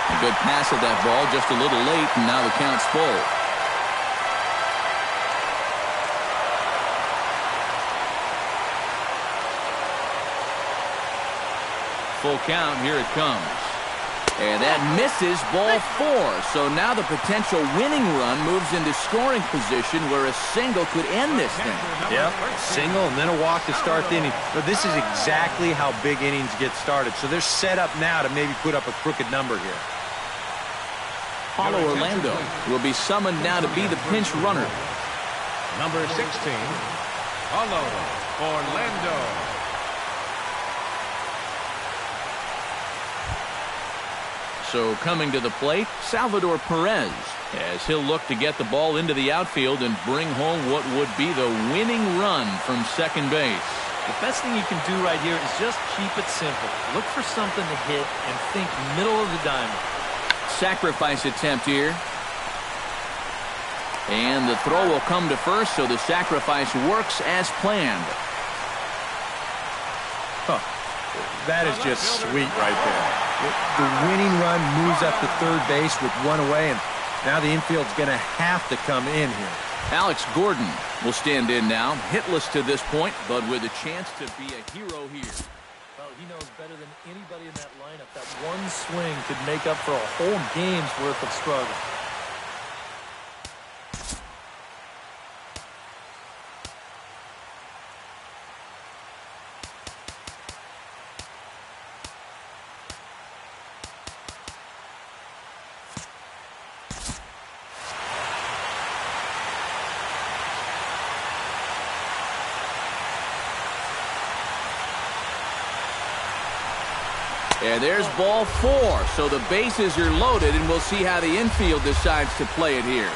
[SPEAKER 1] A good pass of that ball, just a little late, and now the count's full. Full count, here it comes. And that misses, ball 4. So now the potential winning run moves into scoring position where a single could end this thing.
[SPEAKER 6] Yep, single and then a walk to start the inning. But this is exactly how big innings get started. So they're set up now to maybe put up a crooked number here.
[SPEAKER 1] Paulo Orlando will be summoned now to be the pinch runner.
[SPEAKER 3] Number 16, Paulo Orlando.
[SPEAKER 1] So coming to the plate, Salvador Perez, as he'll look to get the ball into the outfield and bring home what would be the winning run from second base.
[SPEAKER 2] The best thing you can do right here is just keep it simple. Look for something to hit and think middle of the diamond.
[SPEAKER 1] sacrifice attempt here. And the throw will come to first, so the sacrifice works as planned.
[SPEAKER 6] Huh. That is just sweet right there. The winning run moves up to third base with one away, and now the infield's going to have to come in here.
[SPEAKER 1] Alex Gordon will stand in now, hitless to this point, but with a chance to be a hero here.
[SPEAKER 2] Well, he knows better than anybody in that lineup that one swing could make up for a whole game's worth of struggle.
[SPEAKER 1] And there's ball 4, so the bases are loaded, and we'll see how the infield decides to play it here.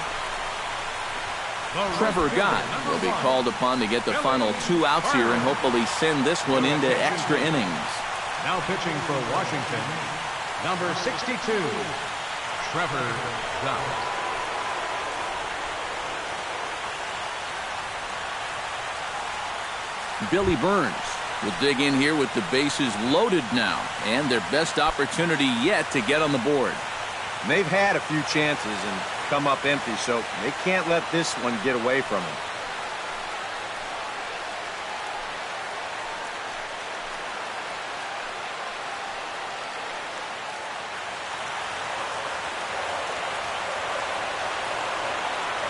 [SPEAKER 1] Trevor Gott will be called upon to get the final 2 outs here and hopefully send this one into extra innings.
[SPEAKER 3] Now pitching for Washington, number 62, Trevor Gott.
[SPEAKER 1] Billy Burns will dig in here with the bases loaded now, and their best opportunity yet to get on the board.
[SPEAKER 6] And they've had a few chances and come up empty, so they can't let this one get away from them.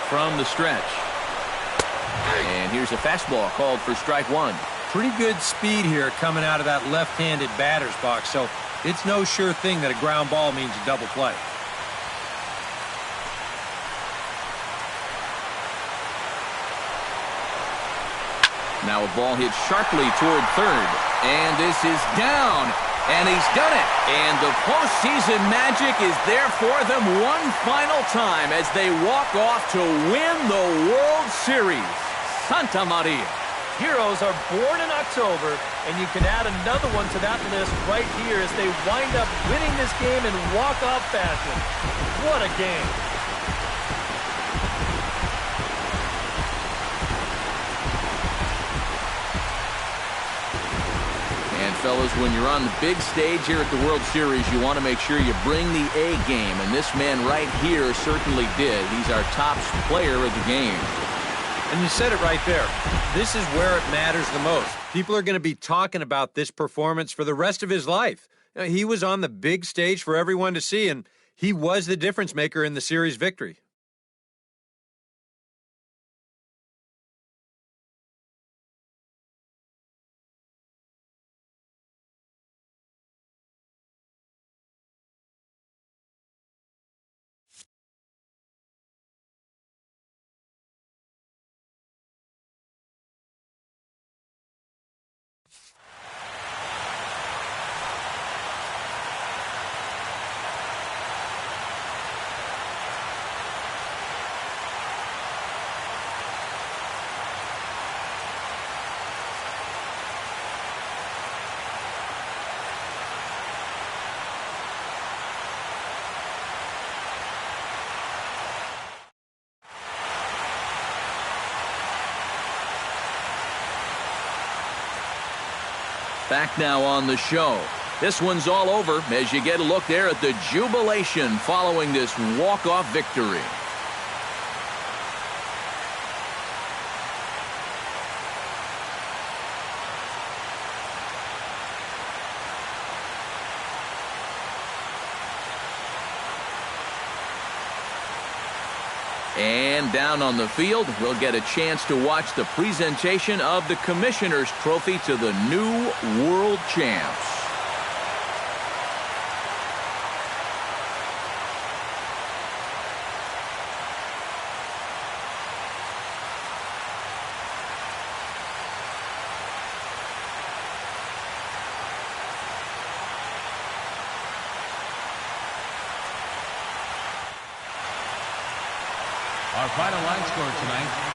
[SPEAKER 1] From the stretch. And here's a fastball called for strike 1.
[SPEAKER 6] Pretty good speed here coming out of that left-handed batter's box, so it's no sure thing that a ground ball means a double play.
[SPEAKER 1] Now a ball hit sharply toward third, and this is down, and he's done it. And the postseason magic is there for them one final time as they walk off to win the World Series. Santa Maria.
[SPEAKER 2] Heroes are born in October, and you can add another one to that list right here as they wind up winning this game in walk-off fashion. What a game.
[SPEAKER 1] And fellas, when you're on the big stage here at the World Series, you want to make sure you bring the A game, and this man right here certainly did. He's our top player of the game.
[SPEAKER 6] And you said it right there. This is where it matters the most. People are going to be talking about this performance for the rest of his life. He was on the big stage for everyone to see, and he was the difference maker in the series victory.
[SPEAKER 1] Back now on the show. This one's all over as you get a look there at the jubilation following this walk-off victory. And down on the field, we'll get a chance to watch the presentation of the Commissioner's Trophy to the new world champs.
[SPEAKER 3] Our final line score tonight,